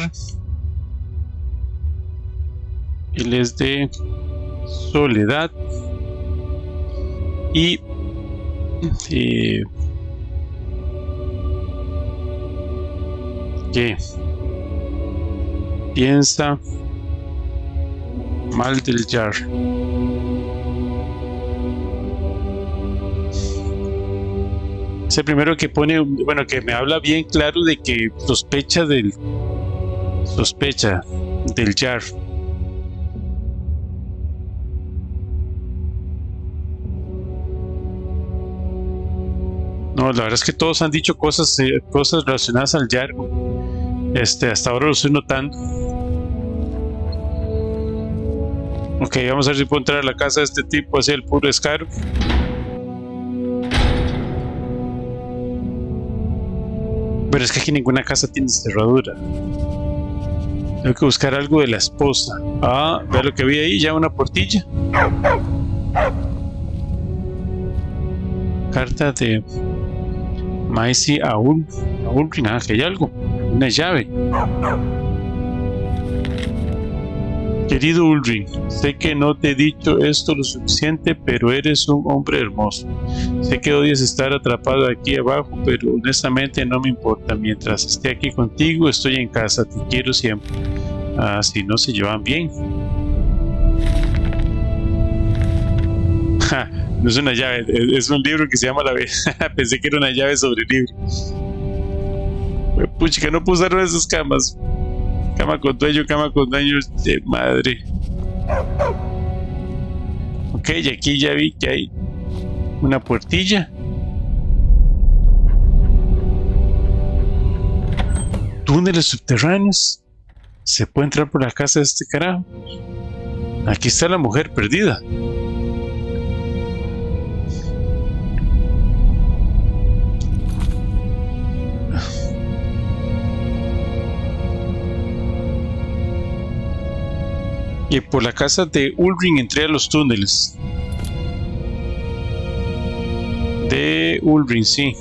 Él es de Soledad. Y que piensa mal del Jar. Es el primero que pone, bueno, que me habla bien claro de que sospecha del Jar. No, la verdad es que todos han dicho cosas relacionadas al Jar. Hasta ahora lo estoy notando. Ok, vamos a ver si puedo entrar a la casa de este tipo, hacia el puro descaro. Pero es que aquí ninguna casa tiene cerradura. Tengo que buscar algo de la esposa. Ah, vea lo que vi ahí, ya una portilla. Carta de Maisy a Ulrin, que hay algo, una llave. Querido Ulrin, sé que no te he dicho esto lo suficiente, pero eres un hombre hermoso. Sé que odias estar atrapado aquí abajo, pero honestamente no me importa. Mientras esté aquí contigo, estoy en casa, te quiero siempre. Si no se llevan bien. No es una llave, es un libro que se llama La Vida. Pensé que era una llave sobre libro. Puchica, no puedo usar una de esas camas. Cama con dueño de madre. Ok, y aquí ya vi que hay una puertilla. Túneles subterráneos. Se puede entrar por la casa de este carajo. Aquí está la mujer perdida. Y por la casa de Ulrich entré a los túneles. De Ulrich, sí.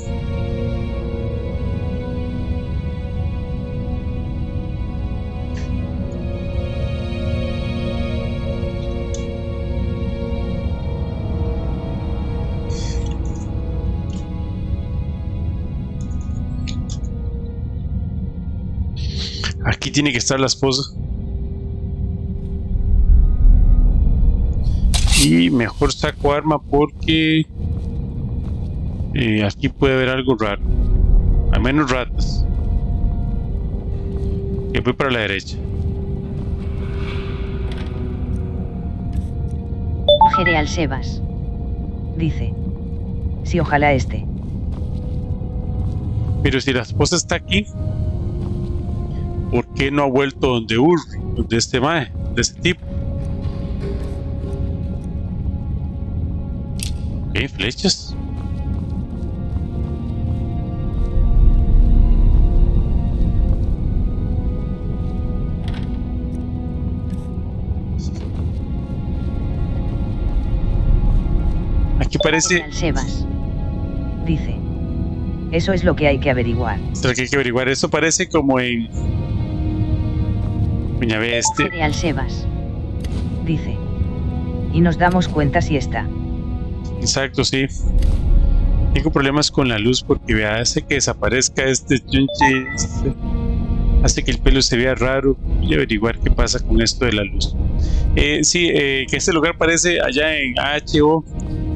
Aquí tiene que estar la esposa. Y mejor saco arma porque aquí puede haber algo raro. Al menos ratas. Y voy para la derecha. Gereal Sebas. Dice. Sí, ojalá esté. Pero si la esposa está aquí, ¿por qué no ha vuelto donde Ulrich? Donde este mae, de este tipo. Ok, flechas. Aquí parece... Sebas. Dice. Eso es lo que hay que averiguar. Lo que hay que averiguar. Esto parece como en... Doña Bestia. Gereal Sebas. Dice. Y nos damos cuenta si está. Exacto, sí. Tengo problemas con la luz porque vea, hace que desaparezca este chunche, hace que el pelo se vea raro. Voy a averiguar qué pasa con esto de la luz. Sí, que este lugar parece allá en HO,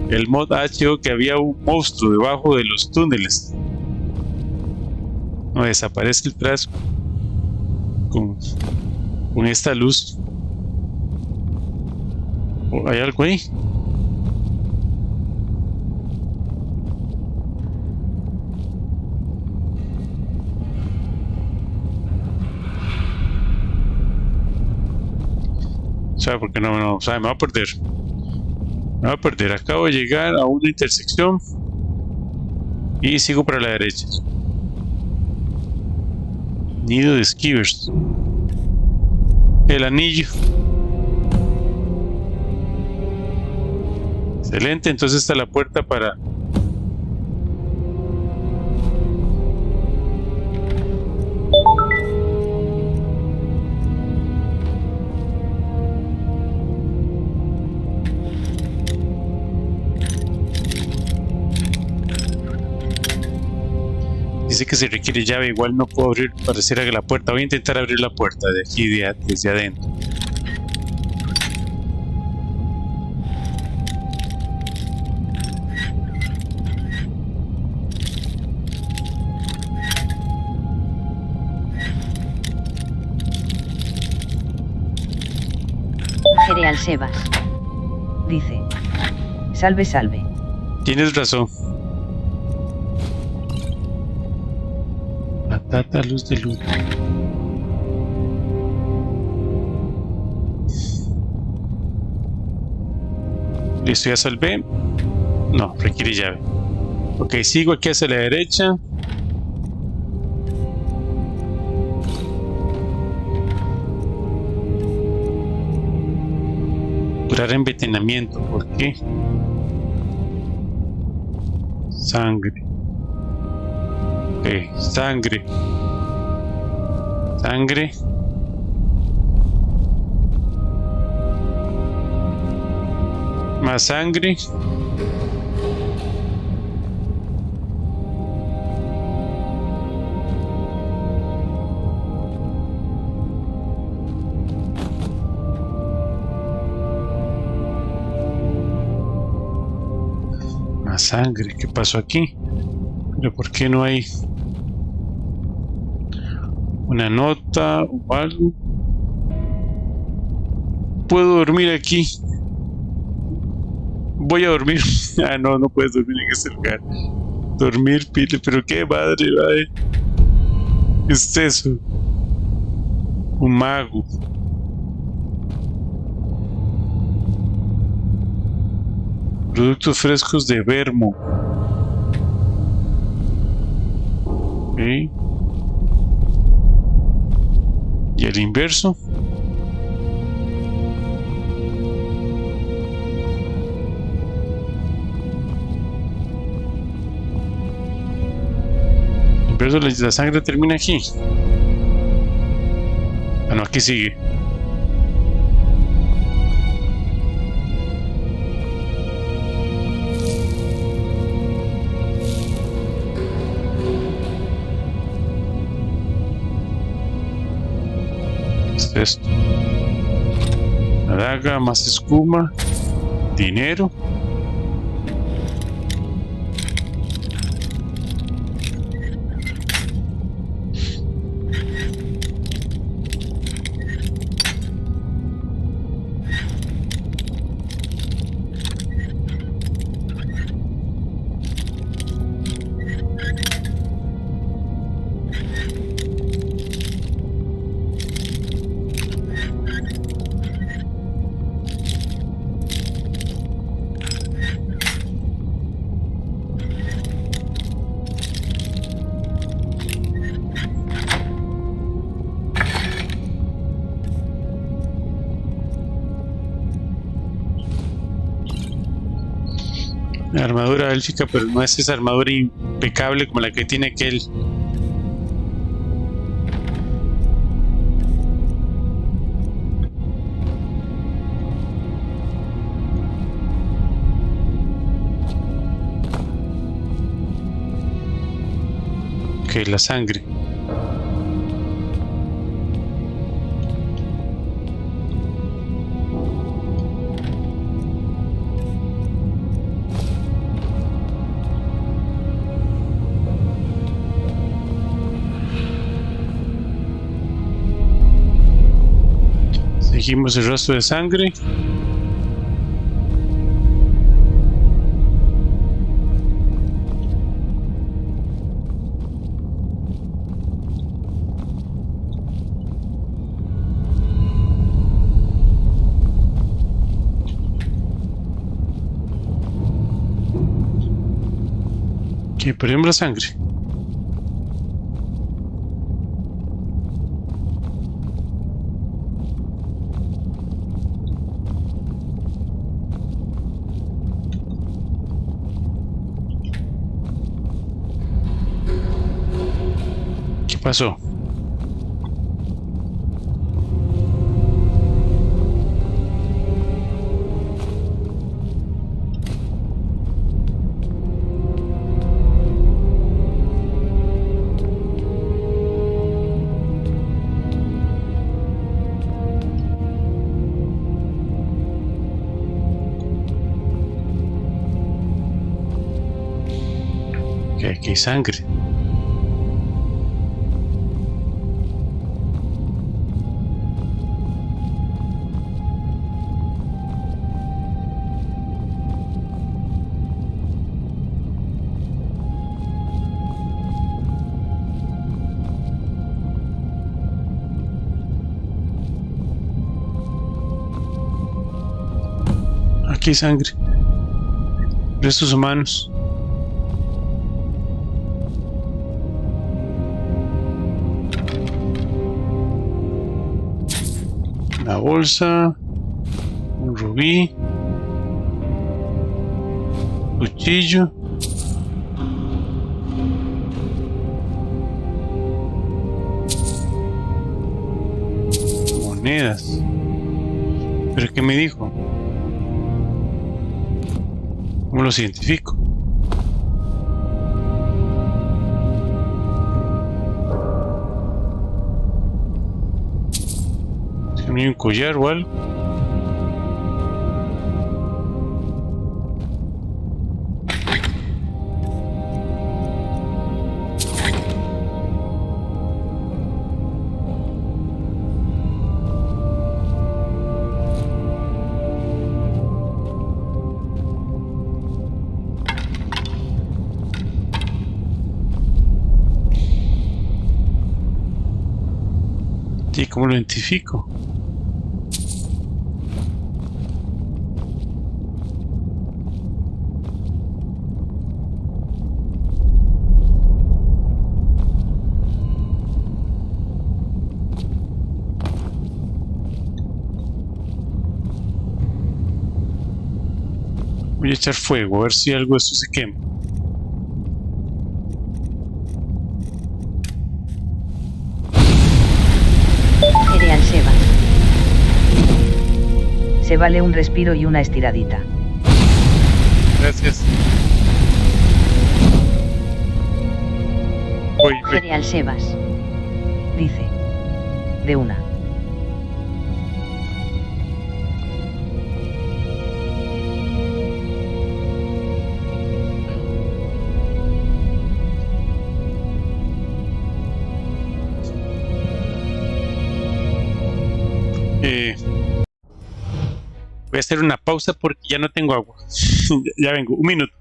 el mod HO, que había un monstruo debajo de los túneles. No desaparece el trazo con esta luz. Oh, ¿hay algo ahí? ¿Sabe por qué no? ¿Sabe? Me va a perder. Me va a perder. Acabo de llegar a una intersección y sigo para la derecha. Nido de skivers. El anillo. Excelente, entonces está la puerta para... Dice que se requiere llave, igual no puedo abrir, pareciera que la puerta. Voy a intentar abrir la puerta de aquí, desde adentro. Gereal Sebas. Dice. Salve, salve. Tienes razón. Patata, luz de luz. Listo, ya salvé. No, requiere llave. Ok, sigo aquí hacia la derecha. Curar envenenamiento, ¿por qué? Sangre. Ok, sangre. Sangre. Más sangre. sangre. ¿Qué pasó aquí? ¿Pero por qué no hay una nota o algo? ¿Puedo dormir aquí? Voy a dormir. Ah, no, no puedes dormir en este lugar. Dormir, pile, pero qué madre, madre. ¿Qué es eso? Un mago. Productos frescos de Vermo. Ok. ¿Y el inverso? El inverso, la sangre termina aquí. Ah, no, aquí sigue. Esto, la daga, más espuma, dinero. Armadura élfica, pero no es esa armadura impecable como la que tiene aquel. Ok, la sangre. Seguimos el rastro de sangre. Que perdemos la sangre. ¿Qué pasó? Que aquí hay sangre. Aquí hay sangre. Restos humanos. Una bolsa. Un rubí. Cuchillo. Monedas. ¿Pero qué me dijo? ¿Cómo los identifico? ¿No hay un collar o algo? Sí, ¿cómo lo identifico? Voy a echar fuego, a ver si algo de esto se quema. Cereal Sebas. Se vale un respiro y una estiradita. Gracias. Voy. Cereal Sebas. Dice. De una. Voy a hacer una pausa porque ya no tengo agua. Ya vengo, un minuto.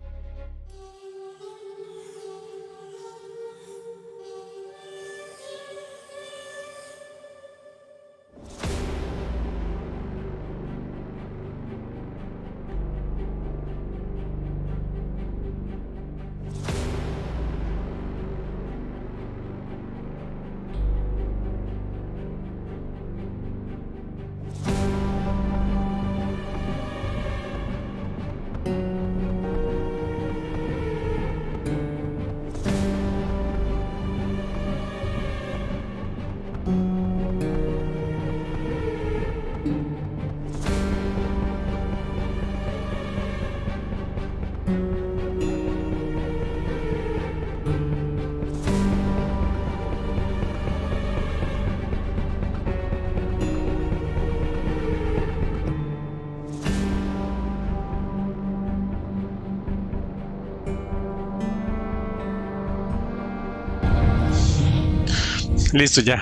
Listo, ya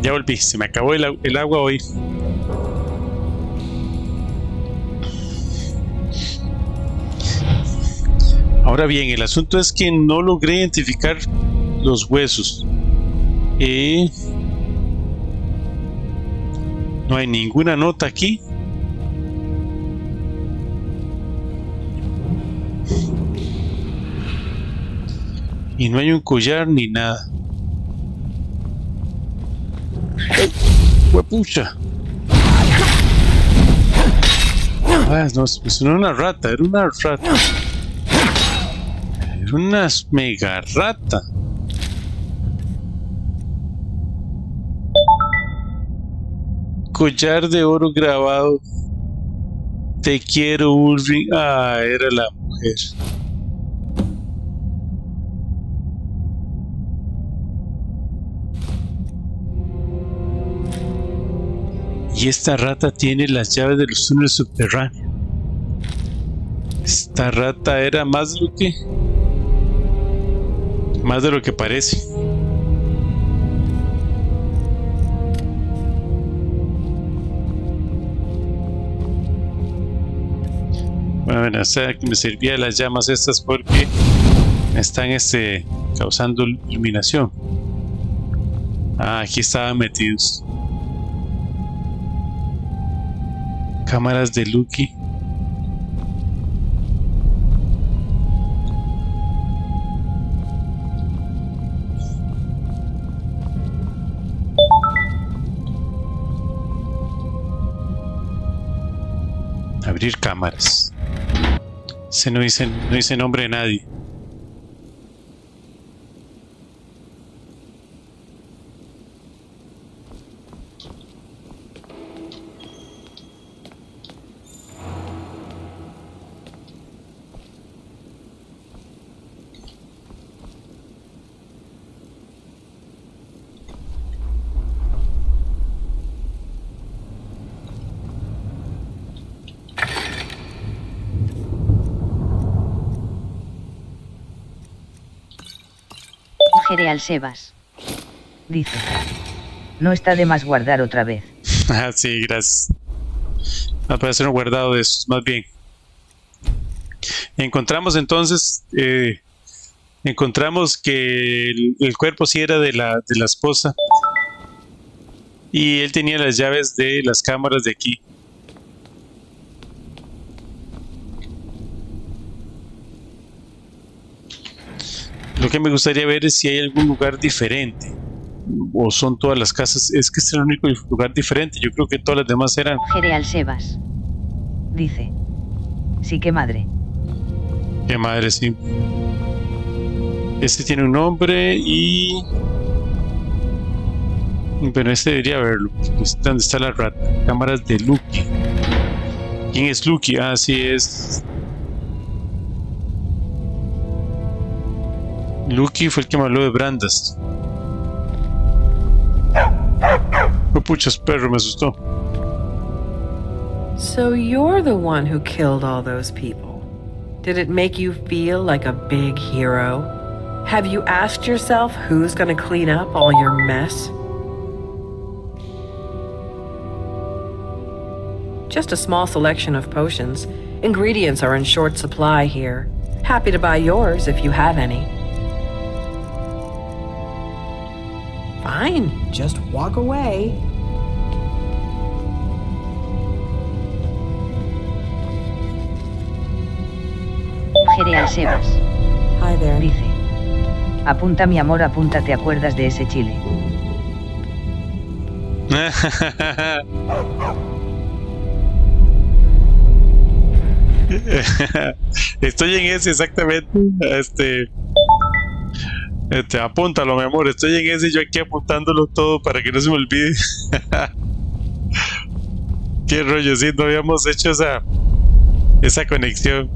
volví. Se me acabó el agua hoy. Ahora bien, el asunto es que no logré identificar los huesos. No hay ninguna nota aquí. Y no hay un collar ni nada. ¡Huepucha! Ah, no, es una rata, era una rata. Era una mega rata. Collar de oro grabado. Te quiero, Ulrich. Ah, era la mujer. Y esta rata tiene las llaves de los túneles subterráneos. Esta rata era más de lo que parece. Bueno, o sea que me servía las llamas estas porque están causando iluminación. Ah, aquí estaban metidos. Cámaras de Lucky. Abrir cámaras. No dice nombre de nadie. Cereal Sebas. Dice. No está de más guardar otra vez. Ah, sí, gracias. Ah, para hacer un guardado de esos, más bien. Encontramos entonces, encontramos que el cuerpo sí era de la esposa. Y él tenía las llaves de las cámaras de aquí. Lo que me gustaría ver es si hay algún lugar diferente. O son todas las casas. Es que este es el único lugar diferente. Yo creo que todas las demás eran. Gereal Sebas. Dice. Sí, que madre. Qué madre, sí. Este tiene un nombre y... Pero este debería verlo. ¿Dónde está la rata? Cámaras de Lucky. ¿Quién es Lucky? Ah, sí, es... Lucky fue el que me habló de Brandas. Oh, puchas, perro, me asustó. So you're the one who killed all those people. Did it make you feel like a big hero? Have you asked yourself who's gonna clean up all your mess? Just a small selection of potions. Ingredients are in short supply here. Happy to buy yours if you have any. Fine, just walk away. Gereal Sebas. Hi there. Dice. Apunta mi amor, apunta, ¿te acuerdas de ese chile? Estoy en ese exactamente. Apúntalo, mi amor. Estoy en ese, yo aquí apuntándolo todo para que no se me olvide. Qué rollo, sí, no habíamos hecho esa conexión.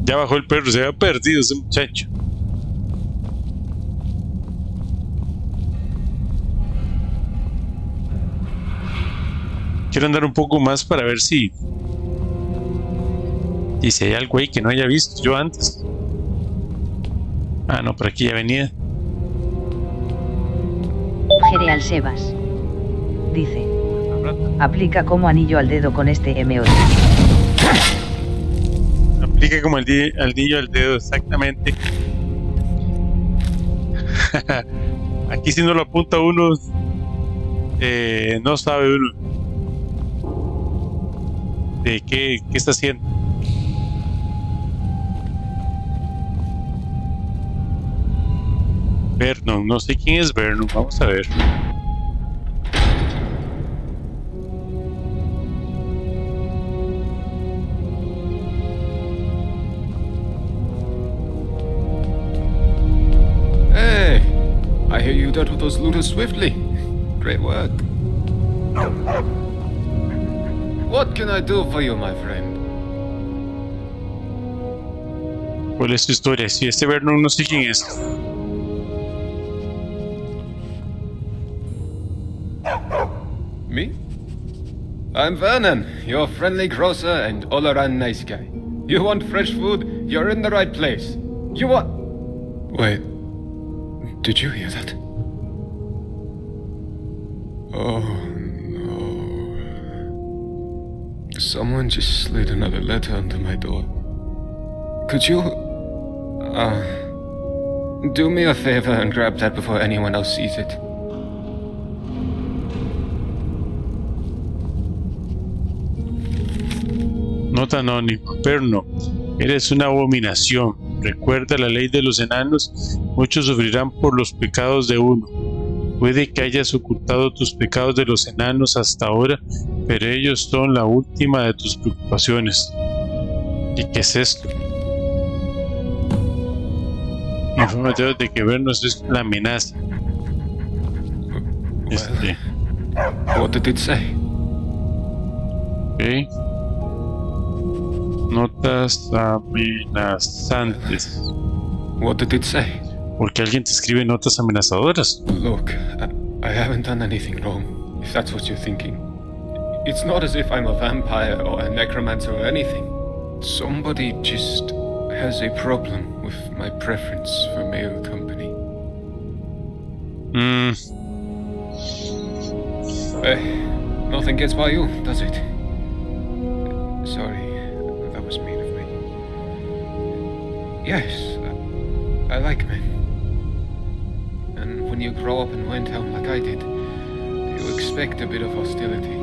Ya bajó el perro, se había perdido ese muchacho. Quiero andar un poco más para ver si hay algo ahí que no haya visto yo antes. Ah, no, por aquí ya venía. Gereal Sebas. Dice. Aplica como anillo al dedo con este M8. Aplica como anillo al dedo, exactamente. Aquí si no lo apunta uno, no sabe uno de qué está haciendo. Vernon, no sé quién es Vernon, vamos a ver. Hey, I hear you dealt with those looters swiftly. Great work. What can I do for you, my friend? ¿Cuál es tu historia? Si este Vernon no sé quién es. Me? I'm Vernon, your friendly grocer and all-around nice guy. You want fresh food? You're in the right place. You want... Wait, did you hear that? Oh, no. Someone just slid another letter under my door. Could you... do me a favor and grab that before anyone else sees it? Nota anónima. Perno, eres una abominación. Recuerda la ley de los enanos. Muchos sufrirán por los pecados de uno. Puede que hayas ocultado tus pecados de los enanos hasta ahora, pero ellos son la última de tus preocupaciones. ¿Y qué es esto? Informativos de que vernos es la amenaza. What did it say? Okay. Notas amenazantes. What did it say? Porque alguien te escribe notas amenazadoras. Look, I haven't done anything wrong, if that's what you're thinking. It's not as if I'm a vampire or a necromancer or anything. Somebody just has a problem with my preference for male company. Nothing gets by you, does it? Sorry, that was mean of me. Yes, I like men. And when you grow up in Windhelm like I did, you expect a bit of hostility.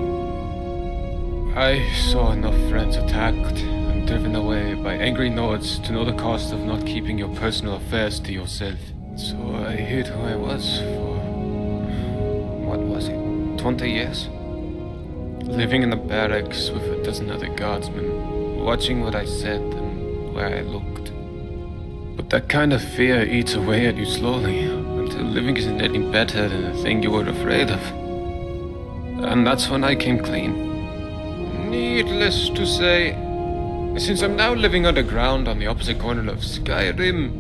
I saw enough friends attacked and driven away by angry Nords to know the cost of not keeping your personal affairs to yourself. So I hid who I was for... what was it? 20 years? Living in the barracks with a dozen other guardsmen, watching what I said and where I looked. But that kind of fear eats away at you slowly, until living isn't any better than the thing you were afraid of. And that's when I came clean. Needless to say, since I'm now living underground on the opposite corner of Skyrim,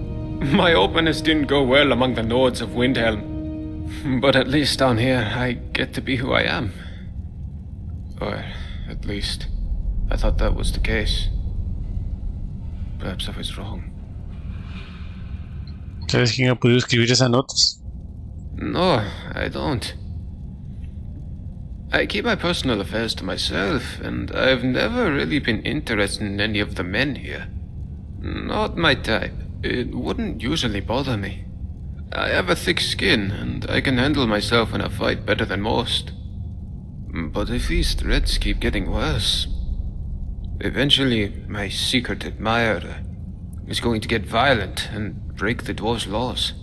my openness didn't go well among the Nords of Windhelm. But at least down here, I get to be who I am. Or, at least, I thought that was the case. Perhaps I was wrong. ¿Sabes quién ha podido escribir esas notas? No, I don't. I keep my personal affairs to myself, and I've never really been interested in any of the men here. Not my type. It wouldn't usually bother me. I have a thick skin, and I can handle myself in a fight better than most. But if these threats keep getting worse, eventually my secret admirer is going to get violent and break the dwarves' laws.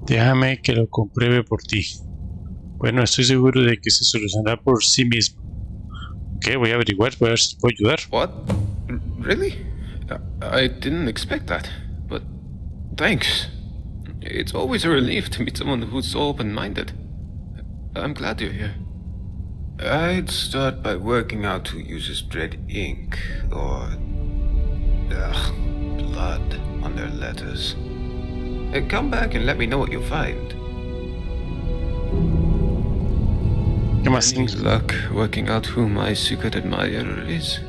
Déjame que lo compruebe por ti. Bueno, estoy seguro de que se solucionará por sí mismo. Ok, voy a averiguar, voy a ver si puedo ayudar. What? Really? I didn't expect that, but thanks. It's always a relief to meet someone who's so open-minded. I'm glad you're here. I'd start by working out who uses red ink, or... blood on their letters. Come back and let me know what you find. Any luck working out who my secret admirer is?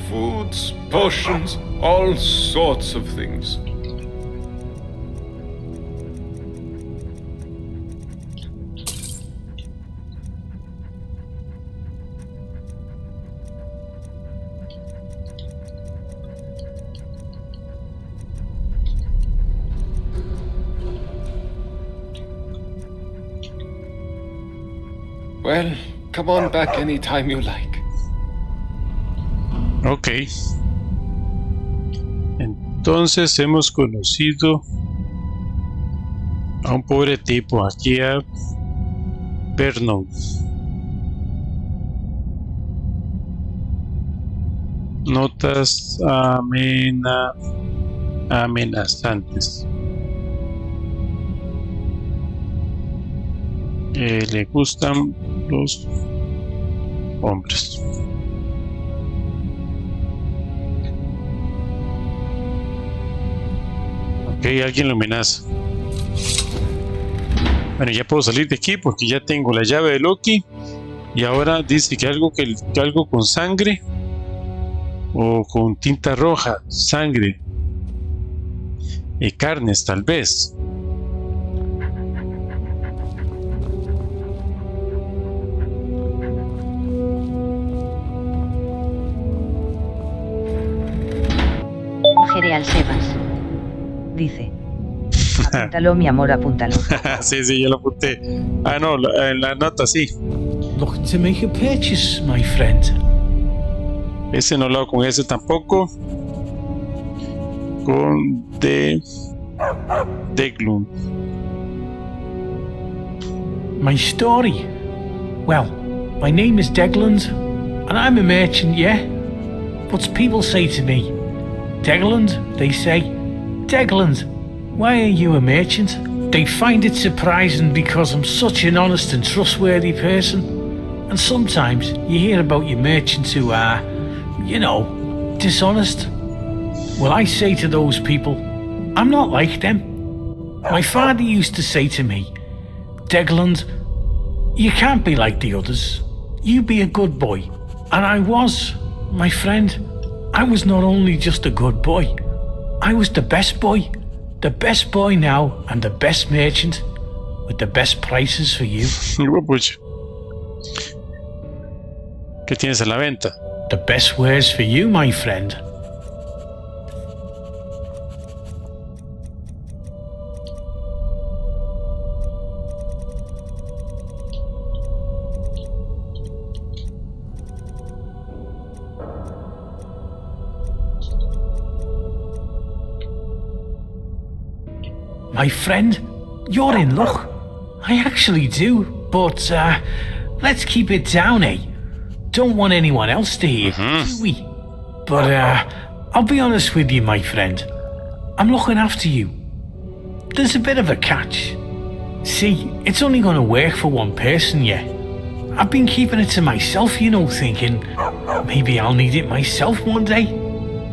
Foods, potions, all sorts of things. Well, come on back anytime you like. Ok. Entonces hemos conocido a un pobre tipo, aquí a Vernon. Notas amenazantes. Le gustan los hombres. Ok, alguien lo amenaza. Bueno, ya puedo salir de aquí porque ya tengo la llave de Loki. Y ahora dice que algo con sangre o con tinta roja, sangre y carnes tal vez. Cereal Sebas. Dice. Apúntalo, mi amor, apúntalo. Sí, yo lo apunté. Ah, no, en la nota sí. Looking to make a purchase, my friend. Ese no lo hago con ese tampoco. Con Deglund. My story. Well, my name is Deglund, and I'm a merchant, yeah? But people say to me, Deglund, they say, Deglund, why are you a merchant? They find it surprising because I'm such an honest and trustworthy person. And sometimes you hear about your merchants who are, you know, dishonest. Well, I say to those people, I'm not like them. My father used to say to me, Deglund, you can't be like the others. You be a good boy. And I was, my friend. I was not only just a good boy, I was the best boy. The best boy now and the best merchant with the best prices for you. ¿Qué tienes a la venta? The best wares for you, my friend. My friend, you're in luck. I actually do, but let's keep it down, eh? Don't want anyone else to hear, do we? But I'll be honest with you, my friend. I'm looking after you. There's a bit of a catch. See, it's only gonna work for one person, yeah. I've been keeping it to myself, you know, thinking maybe I'll need it myself one day.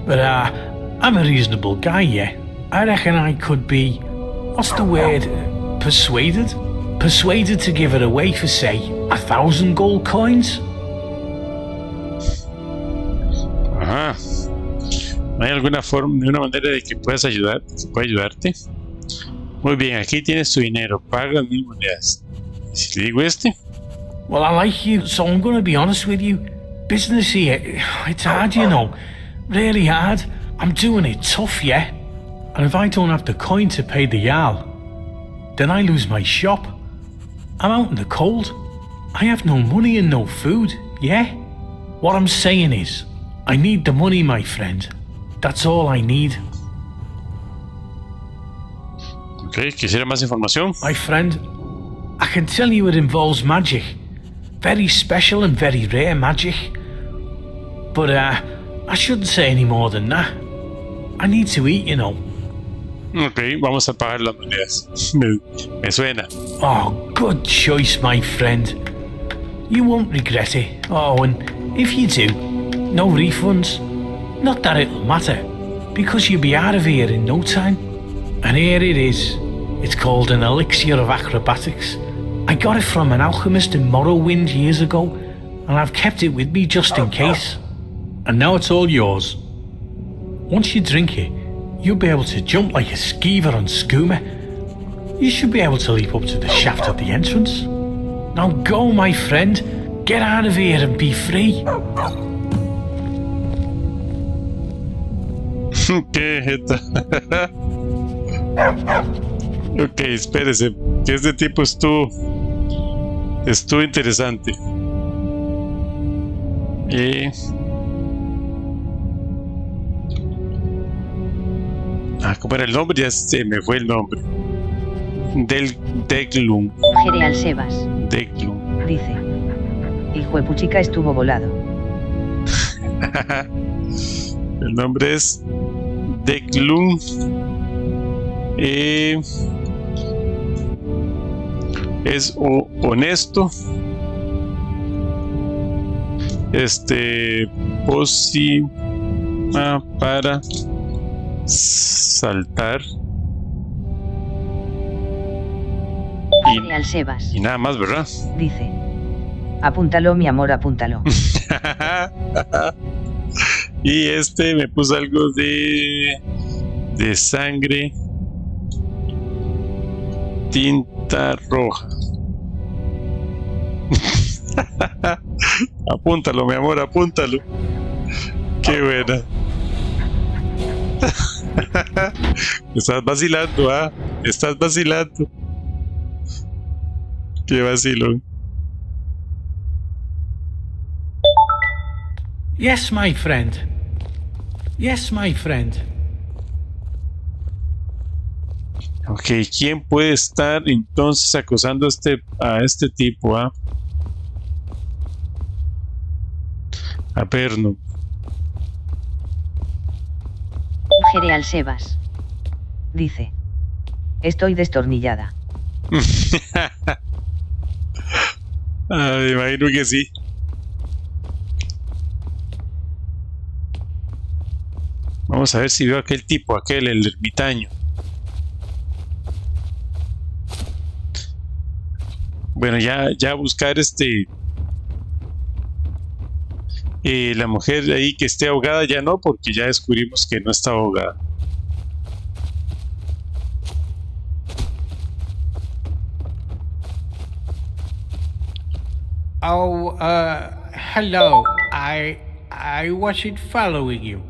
But I'm a reasonable guy, yeah. I reckon I could be, what's the word, persuaded? Persuaded to give it away for, say, 1,000 gold coins? Ajá. ¿No hay alguna forma, de una manera de que puedas ayudar, que pueda ayudarte? Muy bien, aquí tienes tu dinero, paga 1000 monedas. ¿Y si le digo este? Well, I like you, so I'm gonna be honest with you. Business here, it's hard, you know. Really hard. I'm doing it tough, yeah? And if I don't have the coin to pay the Jarl, then I lose my shop. I'm out in the cold. I have no money and no food, yeah? What I'm saying is, I need the money, my friend. That's all I need. Ok, quisiera más información. My friend, I can tell you it involves magic. Very special and very rare magic. But I shouldn't say any more than that. I need to eat, you know. Ok, vamos a pagar las monedas. Me suena. Oh, good choice, my friend. You won't regret it. Oh, and if you do, no refunds. Not that it'll matter, because you'll be out of here in no time. And here it is. It's called an elixir of acrobatics. I got it from an alchemist in Morrowind years ago, and I've kept it with me just in case. And now it's all yours. Once you drink it, you'll be able to jump like a skeever on skooma. You should be able to leap up to the shaft at the entrance. Now go, my friend. Get out of here and be free. ¿Qué jeta? Ok, espérese, que este tipo estuvo interesante. ¿Cómo era el nombre? Ya se me fue el nombre. Deglum. Gereal Sebas. Deglum. Dice. Hijo de puchica estuvo volado. El nombre es Deglum. Es honesto. Pócima para saltar. Gereal Sebas. Y nada más, ¿verdad? Dice. Apúntalo, mi amor, apúntalo. Y me puso algo de sangre, tinta roja. Apúntalo, mi amor, apúntalo. Qué buena. Estás vacilando, ¿ah? Estás vacilando. Qué vacilón. Yes, my friend. Yes, my friend. Ok, ¿quién puede estar entonces acosando a este tipo? A ver, no. Gereal Sebas. Dice. Estoy destornillada. Me imagino que sí. Vamos a ver si veo aquel tipo, el ermitaño. Bueno, ya buscar la mujer ahí que esté ahogada ya no, porque ya descubrimos que no está ahogada. Oh, hello. I wasn't following you.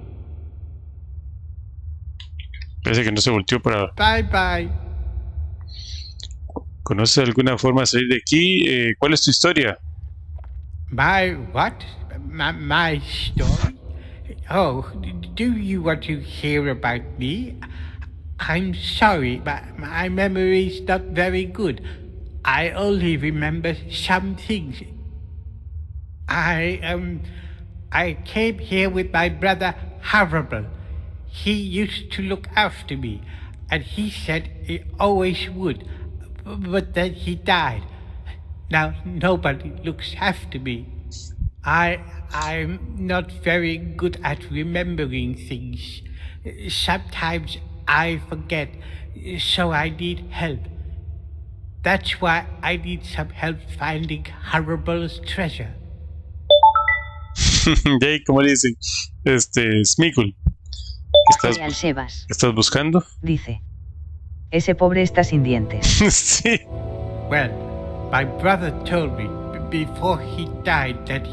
Parece que no se volteó para... Bye bye. ¿Conoces alguna forma de salir de aquí? ¿Cuál es tu historia? My what? My story? Oh, do you want to hear about me? I'm sorry, but my memory is not very good. I only remember some things. I came here with my brother Hannibal. He used to look after me, and he said he always would, but then he died. Now nobody looks after me. I'm not very good at remembering things. Sometimes I forget, so I need help. That's why I need some help finding Hannibal's treasure. De ahí, como dicen, Smigul. ¿Estás buscando? Dice. Ese pobre está sin dientes. Sí. Well, my brother told me before he died that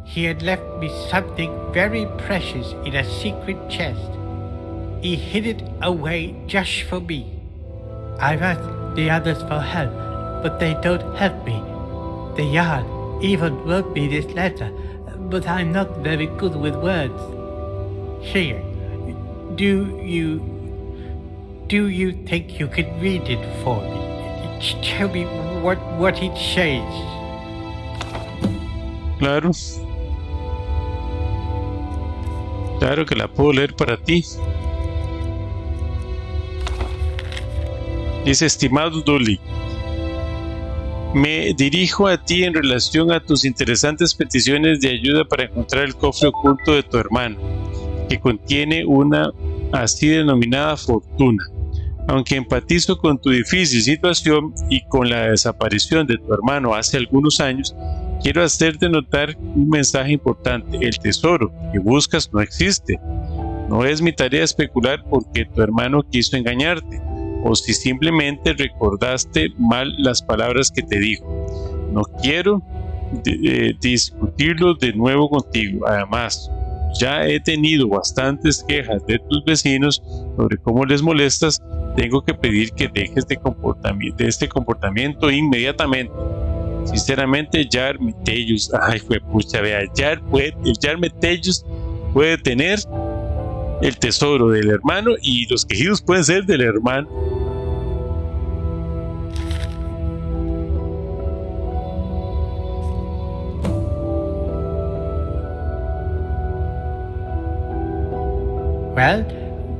he had left me something very precious in a secret chest. He hid it away just for me. I've asked the others for help, but they don't help me. The Jarl even wrote me this letter, but I'm not very good with words. Here, do you think you can read it for me? Tell me what it says. Claro. Claro que la puedo leer para ti. Dice: estimado Dolly, me dirijo a ti en relación a tus interesantes peticiones de ayuda para encontrar el cofre oculto de tu hermano, que contiene una así denominada fortuna. Aunque empatizo con tu difícil situación y con la desaparición de tu hermano hace algunos años, quiero hacerte notar un mensaje importante. El tesoro que buscas no existe. No es mi tarea especular por qué tu hermano quiso engañarte, o si simplemente recordaste mal las palabras que te dijo. No quiero discutirlo de nuevo contigo. Además, ya he tenido bastantes quejas de tus vecinos sobre cómo les molestas. Tengo que pedir que dejes de este comportamiento inmediatamente. Sinceramente, Jar Metellus, ay, fue pucha, vea, el Jar Metellus puede tener el tesoro del hermano y los quejidos pueden ser del hermano. Well,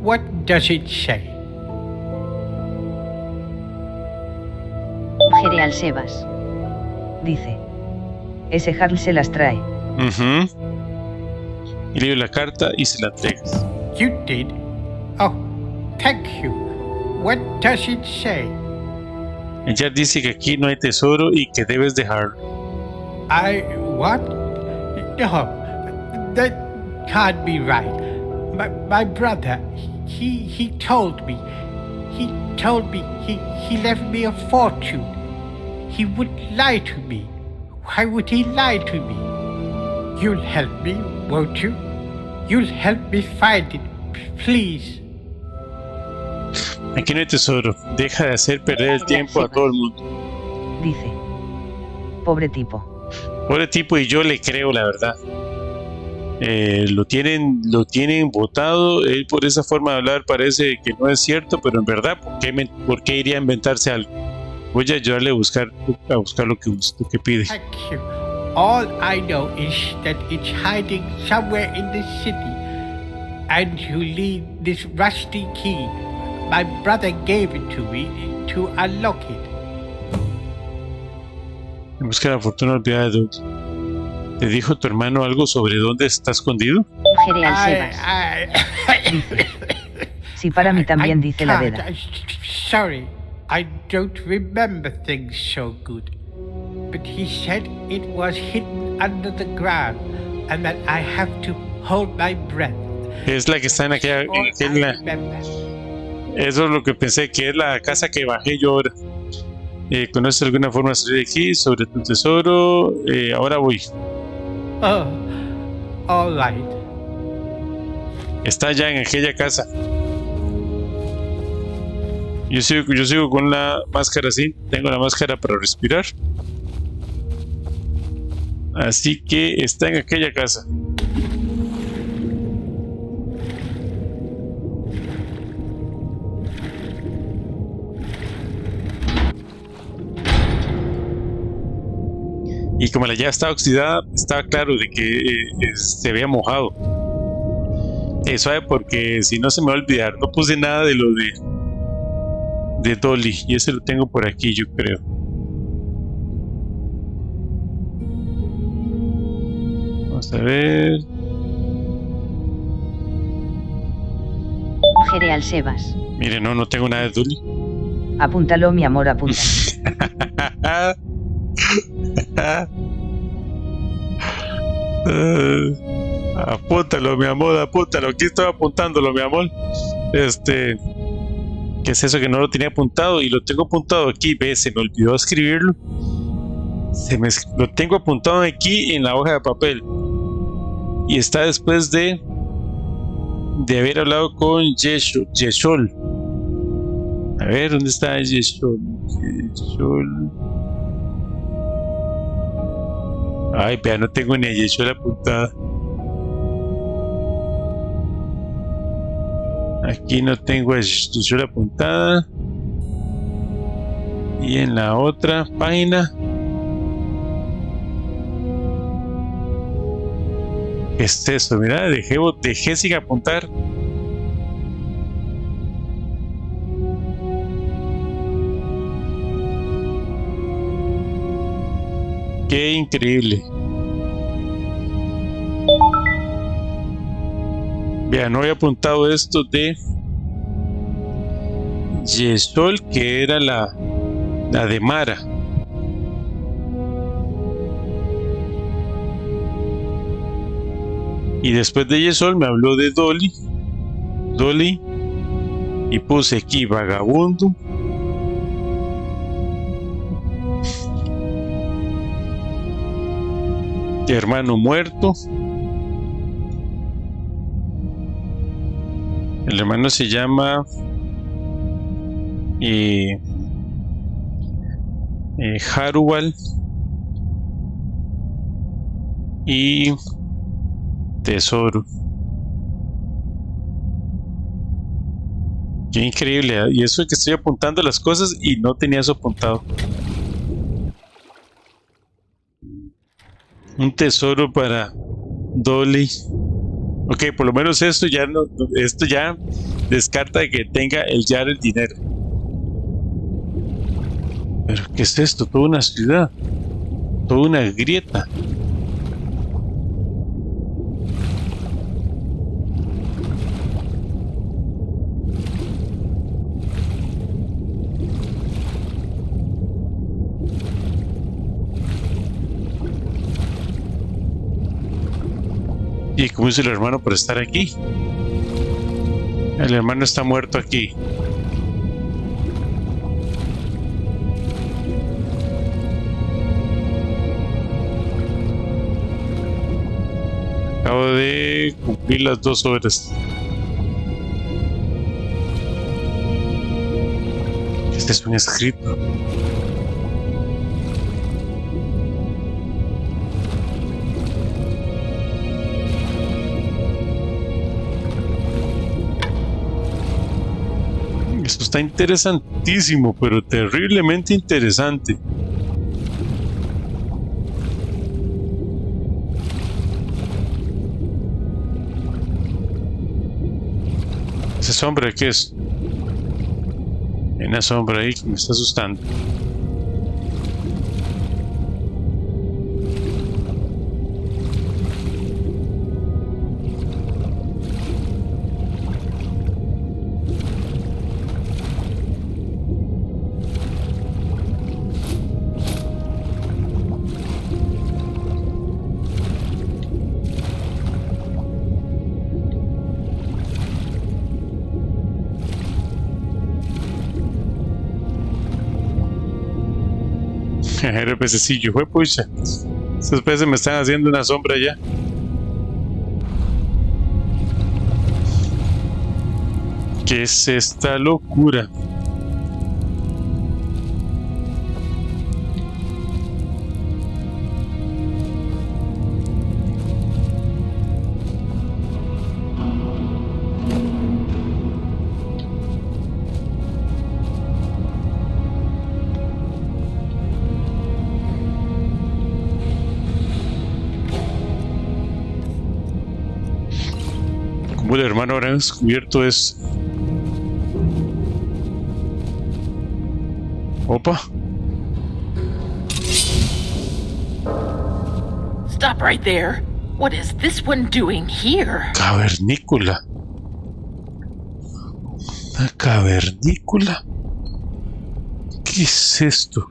what does it say? General Sebas. Dice. Ese Harl se las trae. Y leo la carta y se la entregas. You did? Oh, thank you. What does it say? Ella dice que aquí no hay tesoro y que debes dejarlo. What? No, that can't be right. My brother, he told me. He told me he left me a fortune. He would lie to me. Why would he lie to me? You'll help me, won't you? You'll help me find it, please. Aquí no hay tesoro. Deja de hacer perder el tiempo a todo el mundo. Dice. Pobre tipo. Pobre tipo, y yo le creo, la verdad. Lo tienen votado. Él, por esa forma de hablar, parece que no es cierto, pero en verdad, ¿por qué iría a inventarse algo? Voy a ayudarle a buscar lo que pide. Thank you. All I know is that it's hiding somewhere in the city, and you need this rusty key. My brother gave it to me to unlock it. Busca la fortuna olvidada de Dodge. ¿Te dijo tu hermano algo sobre dónde está escondido? General Sebas. Si para mí también dice la Veda. Sorry, I don't remember things so good. But he said it was hidden under the ground and that I have to hold my breath. Es la que está en aquella... Eso es lo que pensé, que es la casa que bajé yo ahora. ¿Conoces alguna forma de salir de aquí? Sobre tu tesoro. Ahora voy. Oh, all right. Está ya en aquella casa. Yo sigo con la máscara así. Tengo la máscara para respirar. Así que está en aquella casa. Y como la llave estaba oxidada, estaba claro de que se había mojado. Suave, porque si no se me va a olvidar, no puse nada de lo de Dolly, y ese lo tengo por aquí, yo creo. Vamos a ver. Gereal Sebas. Mire, no tengo nada de Dolly. Apúntalo, mi amor, apúntalo. Apúntalo, mi amor, apúntalo. Aquí estoy apuntándolo, mi amor. ¿Qué es eso que no lo tenía apuntado? Y lo tengo apuntado aquí, ve, se me olvidó escribirlo. Lo tengo apuntado aquí en la hoja de papel. Y está después de haber hablado con Yeshol. A ver, ¿dónde está Yeshol? Ay, vea, no tengo ni a Yeshol apuntada. Aquí no tengo a Yeshol apuntada. Y en la otra página. ¿Qué es eso? Mira, dejé sin apuntar. Qué increíble. Vean, no había apuntado esto de Yesol, que era la de Mara. Y después de Yesol me habló de Dolly, y puse aquí vagabundo. Hermano muerto. El hermano se llama Haruval y Tesoro. Qué increíble, ¿eh? Y eso es que estoy apuntando las cosas y no tenía eso apuntado. Un tesoro para Dolly. Ok, por lo menos esto ya descarta de que tenga el dinero. Pero ¿qué es esto? Toda una ciudad, toda una grieta. ¿Y cómo hizo el hermano por estar aquí? El hermano está muerto aquí. Acabo de cumplir las 2 horas. Este es un escrito. Esto está interesantísimo, pero terriblemente interesante. ¿Esa sombra qué es? Hay una sombra ahí que me está asustando. RPCillo, fue pucha. Estos peces me están haciendo una sombra ya. ¿Qué es esta locura? Como el hermano habrá descubierto es... Opa. Stop right there. What is this one doing here? Cavernícola. Una cavernícola. ¿Qué es esto?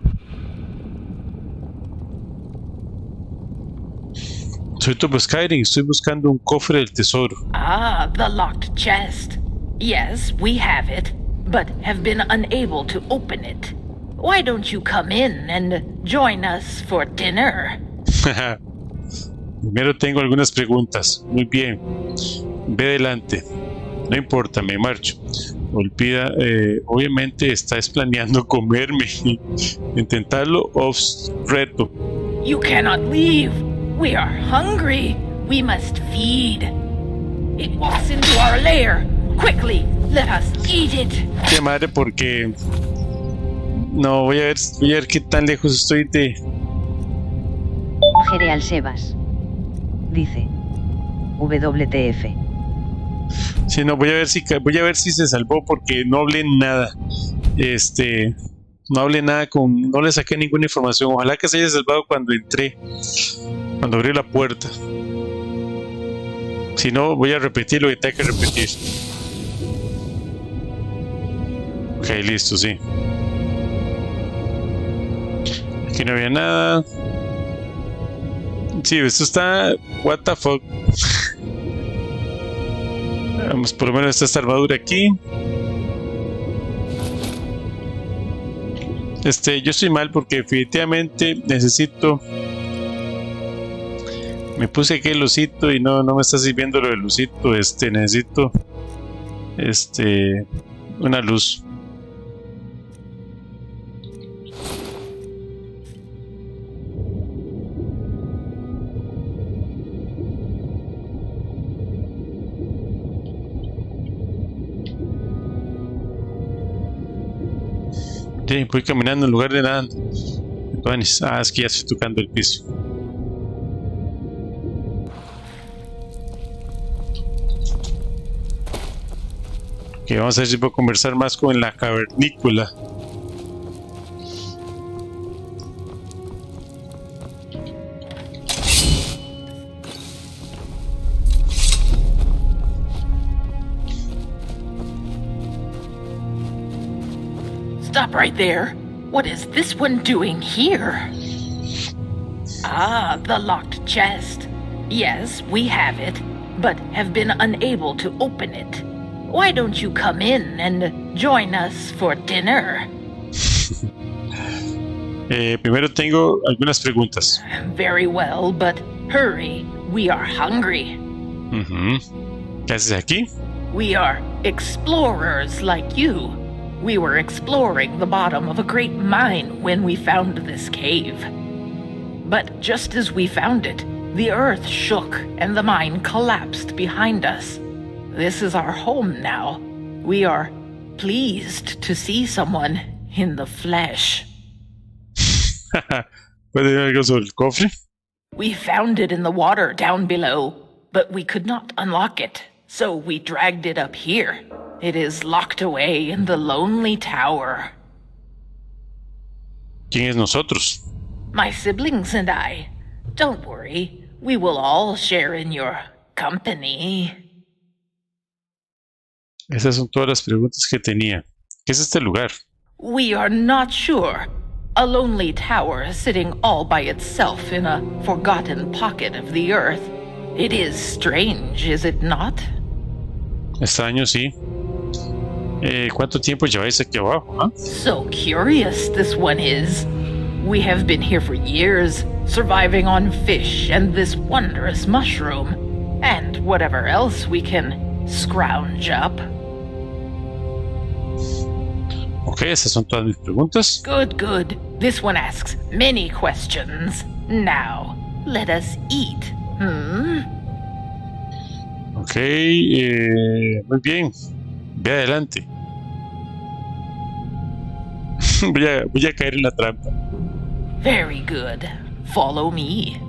Soy TopoSkyrim, estoy buscando un cofre del tesoro. Ah, the locked chest. Yes, we have it, but have been unable to open it. Why don't you come in and join us for dinner? Primero tengo algunas preguntas. Muy bien. Ve adelante. No importa, me marcho. Olvida, obviamente estás planeando comerme. Intentarlo os reto. You cannot leave. We are hungry. We must feed. It walks into our lair. Quickly, let us eat it. Qué madre, porque no voy a ver qué tan lejos estoy de. Jereal Sebas. Dice. WTF. Sí, no, voy a ver si se salvó porque no hablé nada. No hablé nada no le saqué ninguna información. Ojalá que se haya salvado cuando entré. Cuando abrí la puerta. Si no, voy a repetir lo que tengo que repetir. Ok, listo, sí. Aquí no había nada. Sí, esto está... What the fuck. Vamos, por lo menos está esta armadura aquí. Yo estoy mal porque definitivamente necesito... Me puse aquí el osito y no me está sirviendo lo del osito. Necesito una luz. Sí, voy caminando en lugar de nada. Es que ya estoy tocando el piso. Ok, vamos a ver si puedo conversar más con la cavernícola. Stop right there. What is this one doing here? Ah, the locked chest. Yes, we have it, but have been unable to open it. Why don't you come in and join us for dinner? Primero tengo algunas preguntas. Very well, but hurry. We are hungry. ¿Qué haces aquí? We are explorers like you. We were exploring the bottom of a great mine when we found this cave. But just as we found it, the earth shook and the mine collapsed behind us. This is our home now. We are pleased to see someone in the flesh. ¿Puede decir algo sobre el cofre? We found it in the water down below, but we could not unlock it, so we dragged it up here. It is locked away in the lonely tower. ¿Quién es nosotros? My siblings and I. Don't worry, we will all share in your company. Esas son todas las preguntas que tenía. ¿Qué es este lugar? We are not sure. A lonely tower sitting all by itself in a forgotten pocket of the earth. It is strange, is it not? Extraño, sí. ¿Cuánto tiempo lleváis aquí abajo? So curious this one is. We have been here for years, surviving on fish and this wondrous mushroom, and whatever else we can scrounge up. Ok, esas son todas mis preguntas. Good, good. This one asks many questions. Now, let us eat. Ok, muy bien. Ve adelante. voy a caer en la trampa. Very good. Follow me.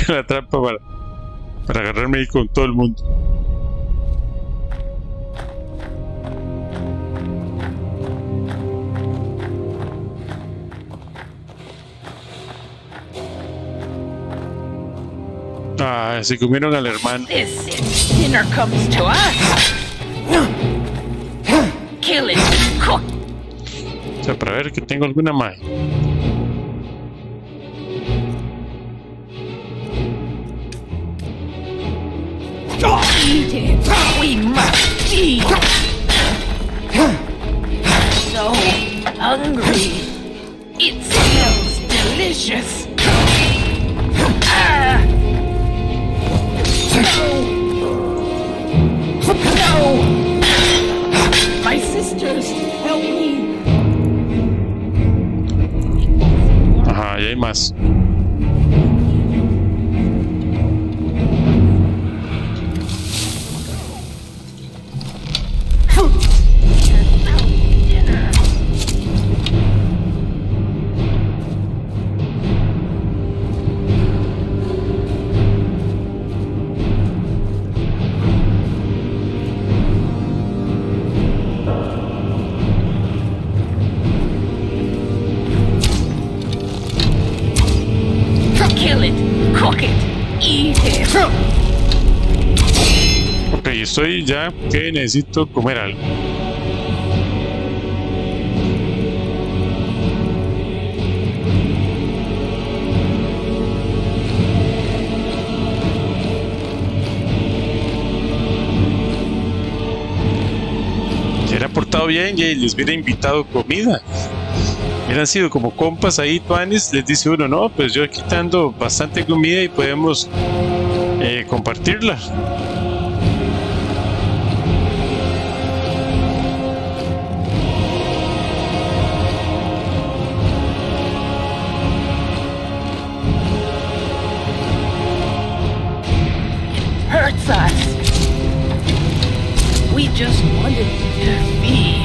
La trampa para agarrarme ahí con todo el mundo. Ah, se comieron al hermano. This dinner comes to us. Kill it. Cook. O sea, para ver que tengo alguna magia. Eat it. We must eat. So hungry. It smells delicious. No! My sisters, help me! Ajá, y hay más. Ok, estoy ya que necesito comer algo. Se hubiera portado bien y les hubiera invitado comida. Hubieran sido como compas ahí, tuanis. Les dice uno, no, pues yo aquí dando bastante comida y podemos compartirla. Hurts us. We just wanted to feed.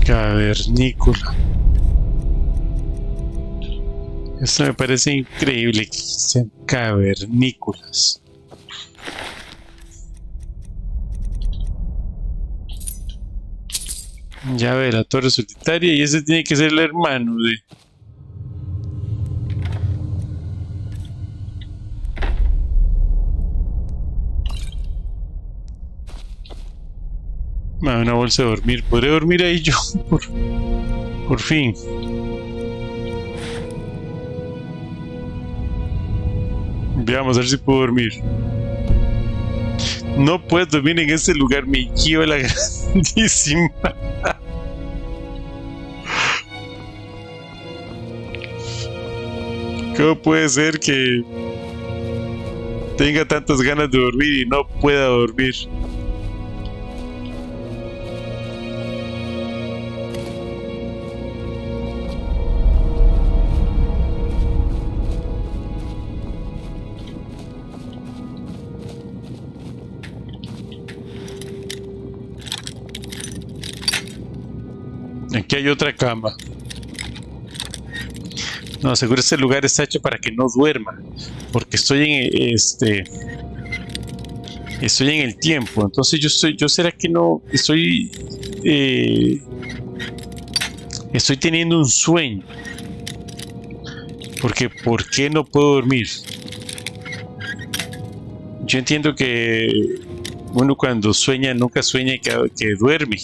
Cavernícola. Esto me parece increíble que sean cavernícolas. Ya ve la torre solitaria y ese tiene que ser el hermano de... Una bolsa de dormir. ¿Podré dormir ahí yo? Por fin. Veamos a ver si puedo dormir. No puedes dormir en este lugar, me lleva la grandísima. ¿Cómo puede ser que tenga tantas ganas de dormir y no pueda dormir? Aquí hay otra cama. No, seguro este lugar está hecho para que no duerma, porque estoy en estoy en el tiempo. Entonces yo será que no estoy teniendo un sueño. Porque ¿por qué no puedo dormir? Yo entiendo que uno cuando sueña nunca sueña que duerme.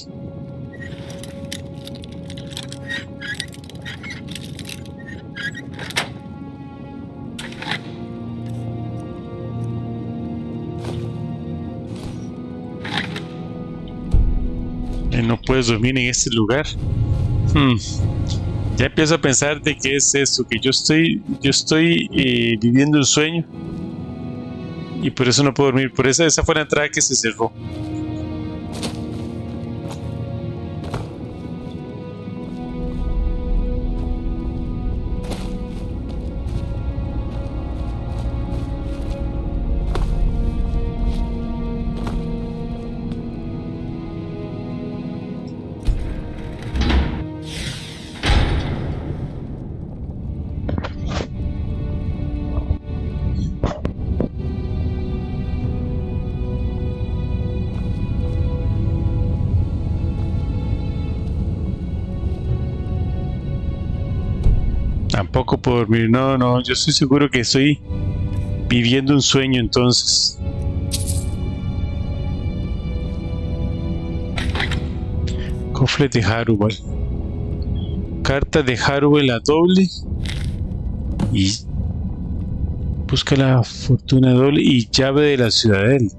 No puedes dormir en este lugar. Ya empiezo a pensar de qué es esto, que yo estoy viviendo un sueño y por eso no puedo dormir. Por esa fue la entrada que se cerró. Tampoco puedo dormir. No, yo estoy seguro que estoy viviendo un sueño entonces. Cofre de Harubal. Carta de Harubal a doble. Y busca la fortuna doble y llave de la ciudadela.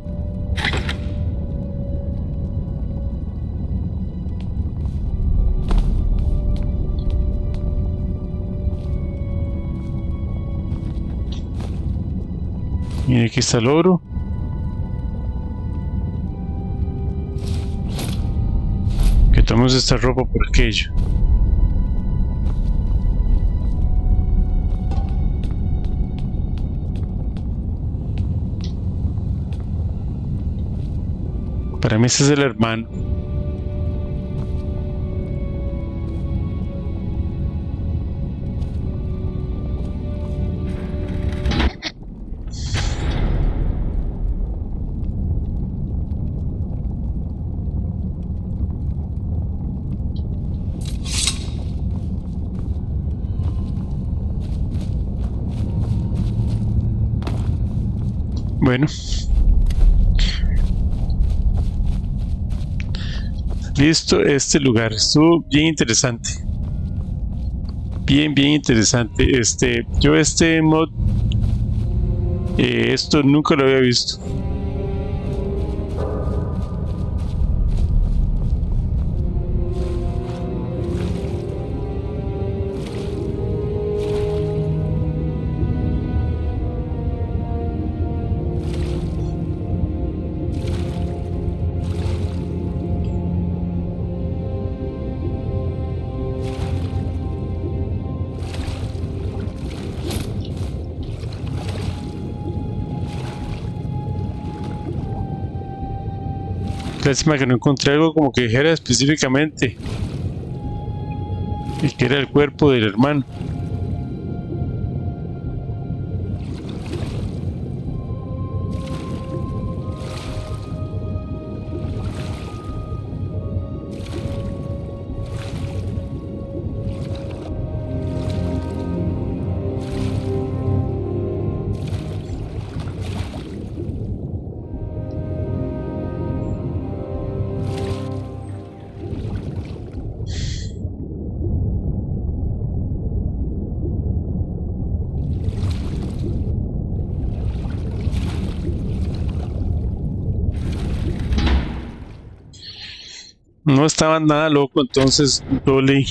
Mira, aquí está el oro. Que tomemos esta ropa por aquello. Para mí ese es el hermano. Bueno, listo. Este lugar estuvo bien interesante, bien interesante. Yo este mod, esto nunca lo había visto. Lástima que no encontré algo como que dijera específicamente y que era el cuerpo del hermano. No estaba nada loco, entonces Dolly.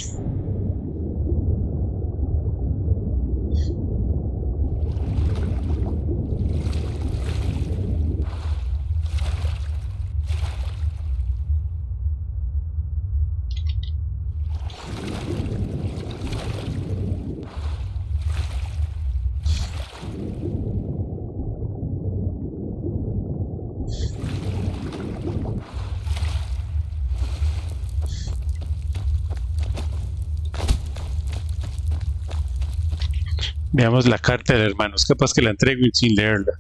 Veamos la carta del hermano. Es capaz que la entrego sin leerla.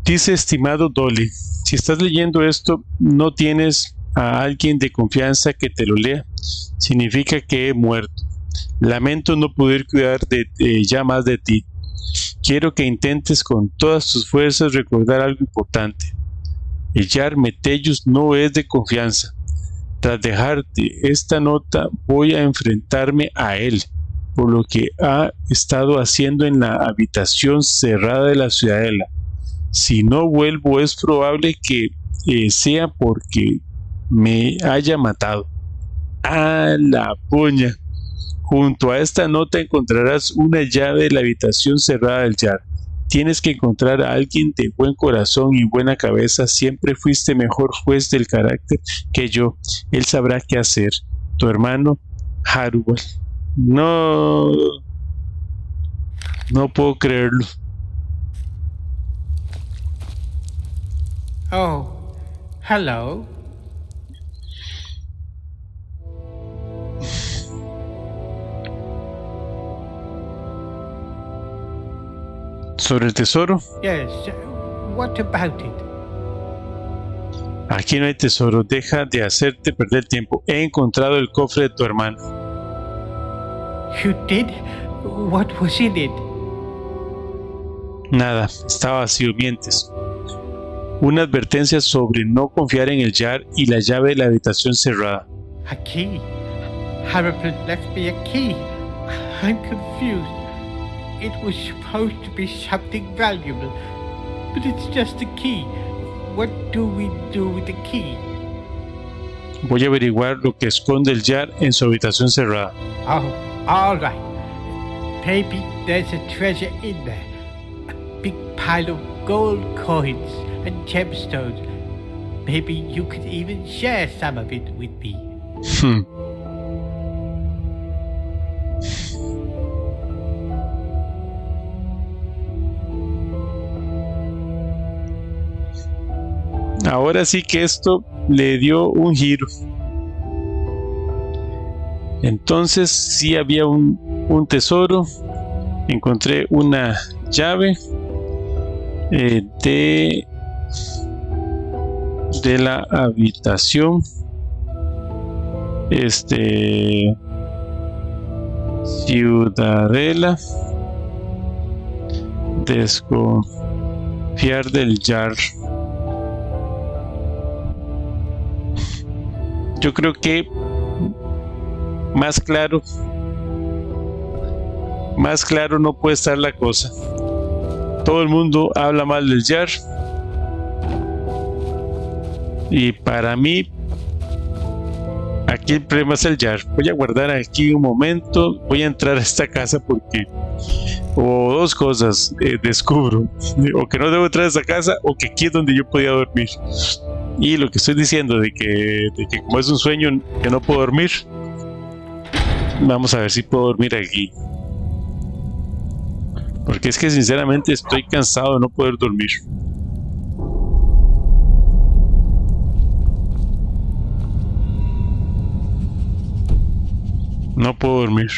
Dice: estimado Dolly, si estás leyendo esto, no tienes a alguien de confianza que te lo lea. Significa que he muerto. Lamento no poder cuidar ya más de ti. Quiero que intentes con todas tus fuerzas recordar algo importante. El Yar Metellus no es de confianza. Tras dejarte esta nota, voy a enfrentarme a él, por lo que ha estado haciendo en la habitación cerrada de la ciudadela. Si no vuelvo, es probable que sea porque me haya matado. ¡A la puña! Junto a esta nota encontrarás una llave de la habitación cerrada del Jar. Tienes que encontrar a alguien de buen corazón y buena cabeza. Siempre fuiste mejor juez del carácter que yo. Él sabrá qué hacer. Tu hermano, Harwell. No puedo creerlo. Oh, hello. ¿Sobre el tesoro? Yes, what about it? Aquí no hay tesoro. Deja de hacerte perder tiempo. He encontrado el cofre de tu hermano. You did? What was in it? Nada, estaba vacío. Mientes. Una advertencia sobre no confiar en el Jar y la llave de la habitación cerrada. A key? Harrison left me a key. I'm confused. It was supposed to be something valuable, but it's just a key. What do we do with the key? Voy a averiguar lo que esconde el Jar en su habitación cerrada. Oh, all right. Maybe there's a treasure in there. A big pile of gold coins and gemstones. Maybe you could even share some of it with me. Ahora sí que esto le dio un giro. Entonces sí había un tesoro. Encontré una llave de la habitación. Ciudadela. Desconfiar del Jar. Yo creo que más claro no puede estar la cosa. Todo el mundo habla mal del Jar y para mí aquí el problema es el Jar. Voy a guardar aquí un momento, voy a entrar a esta casa porque o dos cosas descubro, o que no debo entrar a esta casa o que aquí es donde yo podía dormir. Y lo que estoy diciendo de que como es un sueño que no puedo dormir, vamos a ver si puedo dormir aquí. Porque es que sinceramente estoy cansado de no poder dormir. No puedo dormir.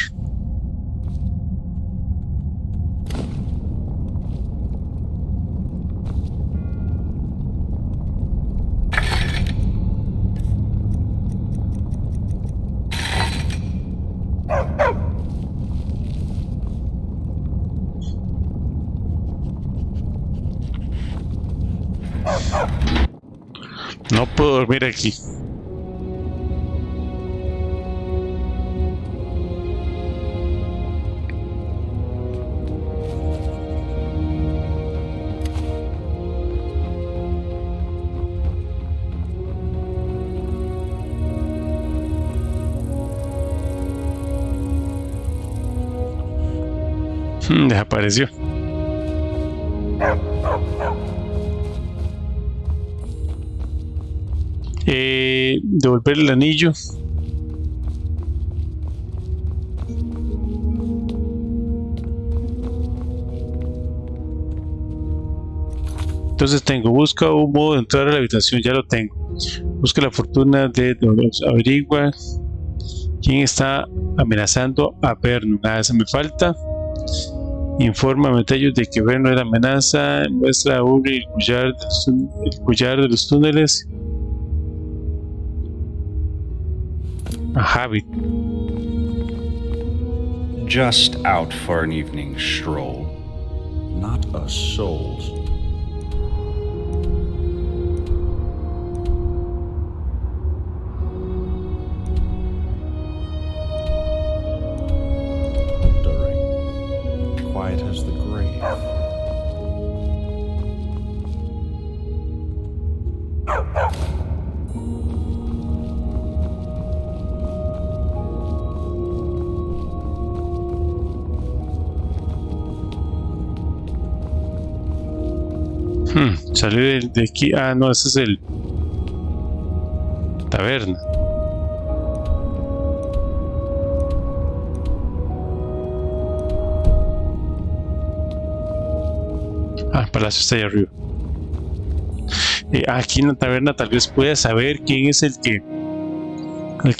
No puedo dormir aquí. Desapareció. Devolver el anillo. Entonces busca un modo de entrar a la habitación, ya lo tengo. Busca la fortuna de averigua quién está amenazando a Vernon. Eso me falta. Informa a Metellos de que Vernon era amenaza. Muestra a Uri el collar de los túneles. A habit. Just out for an evening stroll. Not a soul's. Quiet as the grave. Salió de aquí. Ah, no, ese es el taberna. Ah, el palacio está ahí arriba. Aquí en la taberna tal vez pueda saber quién es el que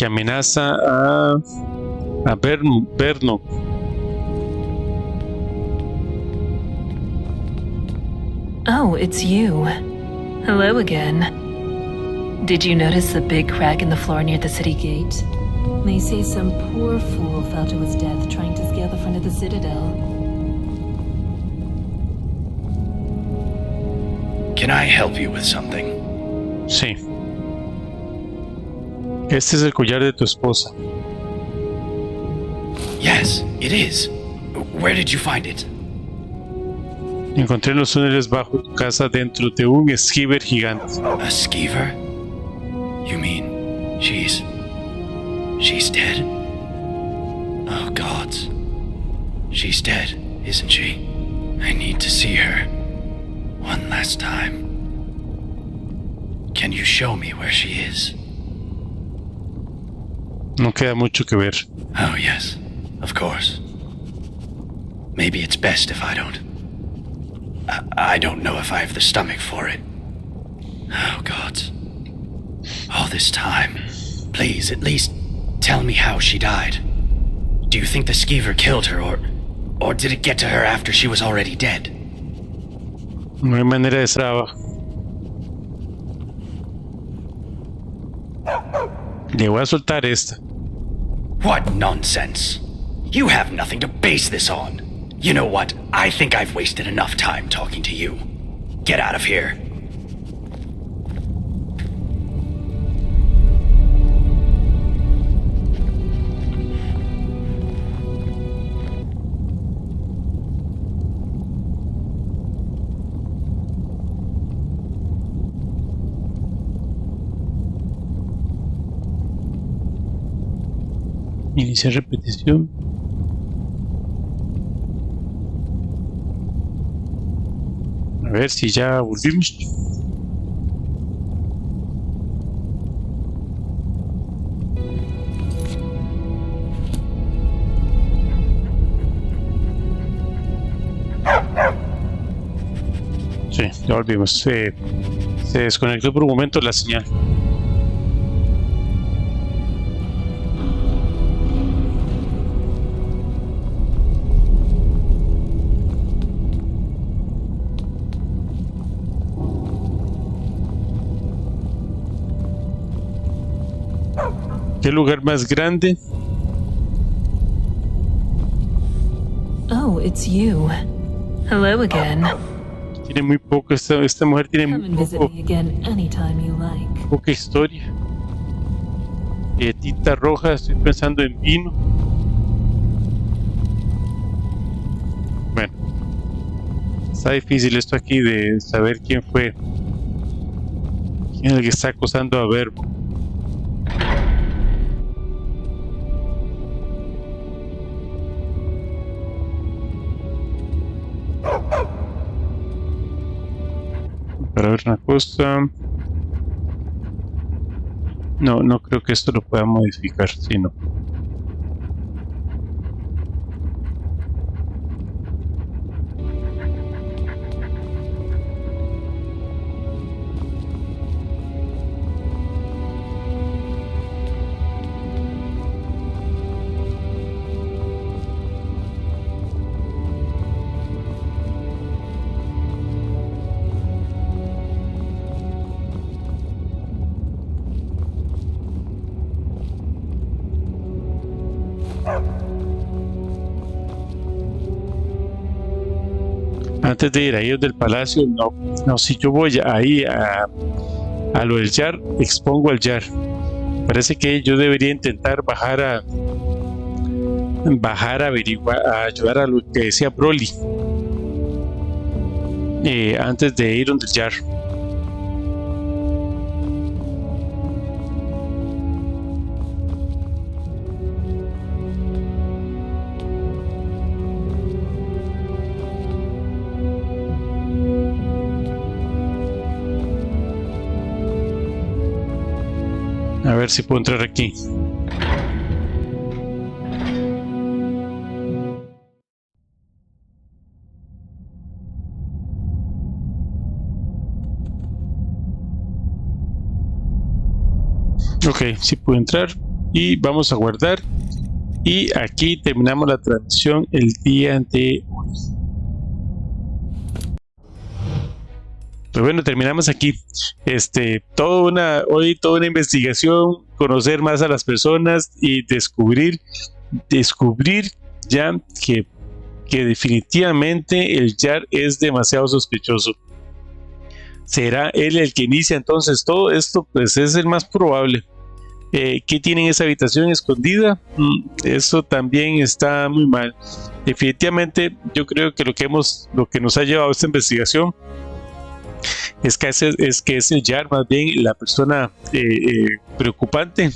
amenaza a Berno. Oh, it's you. Hello again. Did you notice the big crack in the floor near the city gate? They say some poor fool fell to his death trying to scale the front of the citadel. Can I help you with something? Sí. Este es el collar de tu esposa. Yes, it is. Where did you find it? Encontré en los túneles bajo tu casa dentro de un esquiver gigante. A skeever? You mean she's dead? Oh gods. She's dead, isn't she? I need to see her one last time. Can you show me where she is? No queda mucho que ver. Oh yes, of course. Maybe it's best if I don't. I don't know if I have the stomach for it. Oh gods. All this time. Please, at least tell me how she died. Do you think the skeever killed her, or did it get to her after she was already dead? No hay manera de saber. Le voy a soltar esta. What nonsense. You have nothing to base this on. You know what? I think I've wasted enough time talking to you. Get out of here. Iniciar repetición. A ver si ya volvimos. Sí, ya volvimos. Se desconectó por un momento la señal. ¿Qué lugar más grande? Oh, it's you. Hello again. Tiene muy poco, esta mujer tiene Come muy and visit poco, me again anytime you like. poca historia. Tinta roja, estoy pensando en vino. Bueno, está difícil esto aquí de saber quién fue. ¿Quién es el que está acosando a Verbo? Para ver una cosa. No creo que esto lo pueda modificar, sino. Antes de ir a ellos del palacio, no, si yo voy ahí a lo del Jar, expongo al Jar. Parece que yo debería intentar bajar a averiguar, a ayudar a lo que decía Broly antes de ir donde el Jar. A ver si puedo entrar aquí. Ok, sí puedo entrar y vamos a guardar. Y aquí terminamos la transmisión el día de hoy. Pues bueno, terminamos aquí. Hoy toda una investigación, conocer más a las personas y descubrir ya que definitivamente el Jar es demasiado sospechoso. ¿Será él el que inicia entonces todo esto? Pues es el más probable. ¿Qué tiene en esa habitación escondida? Eso también está muy mal. Definitivamente yo creo que lo que nos ha llevado a esta investigación es que es el Jar más bien la persona preocupante.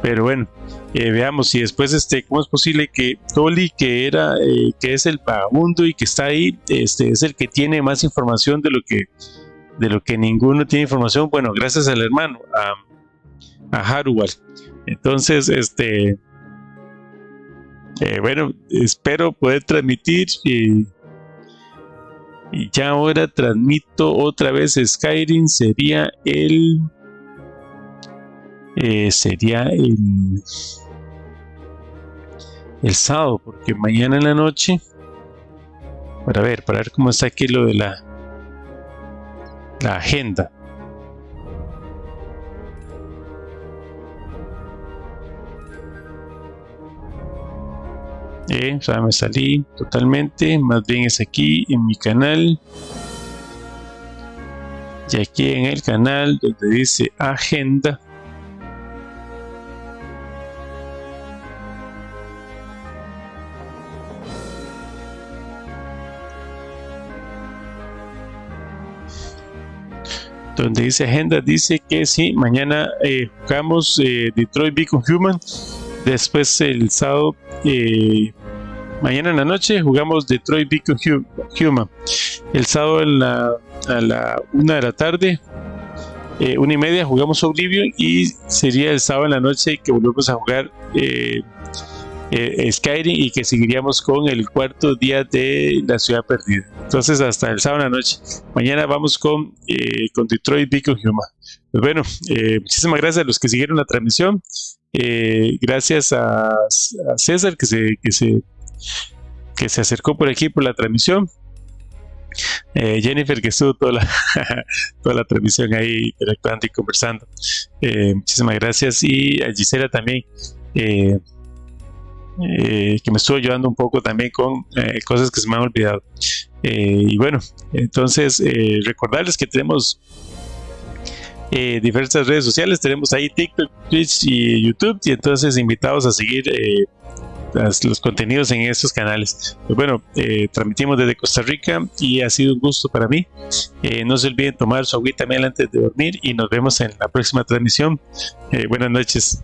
Pero bueno, veamos si después cómo es posible que Tolly, que es el vagabundo y que está ahí, es el que tiene más información de lo que ninguno tiene información. Bueno, gracias al hermano, a Haruwal. Entonces, bueno, espero poder transmitir y ya ahora transmito otra vez Skyrim. Sería el sábado, porque mañana en la noche, para ver cómo está aquí lo de la agenda. O sea, me salí totalmente, más bien es aquí en mi canal y aquí en el canal donde dice agenda. Donde dice agenda, dice que sí, mañana jugamos Detroit Become Human. Después el sábado, mañana en la noche jugamos Detroit Become Human. El sábado a la 1 de la tarde, 1:30 jugamos Oblivion, y sería el sábado en la noche que volvemos a jugar Skyrim, y que seguiríamos con el cuarto día de la ciudad perdida. Entonces hasta el sábado en la noche. Mañana vamos con Detroit Become Human. Pues bueno, muchísimas gracias a los que siguieron la transmisión. Gracias a César que se acercó por aquí por la transmisión. Jennifer, que estuvo toda la transmisión ahí interactuando y conversando. Muchísimas gracias. Y a Gisela también, que me estuvo ayudando un poco también con cosas que se me han olvidado. Y bueno, entonces recordarles que tenemos diversas redes sociales. Tenemos ahí TikTok, Twitch y YouTube, y entonces invitados a seguir los contenidos en estos canales. Pues bueno, transmitimos desde Costa Rica y ha sido un gusto para mí. No se olviden tomar su agüita también antes de dormir, y nos vemos en la próxima transmisión. Buenas noches.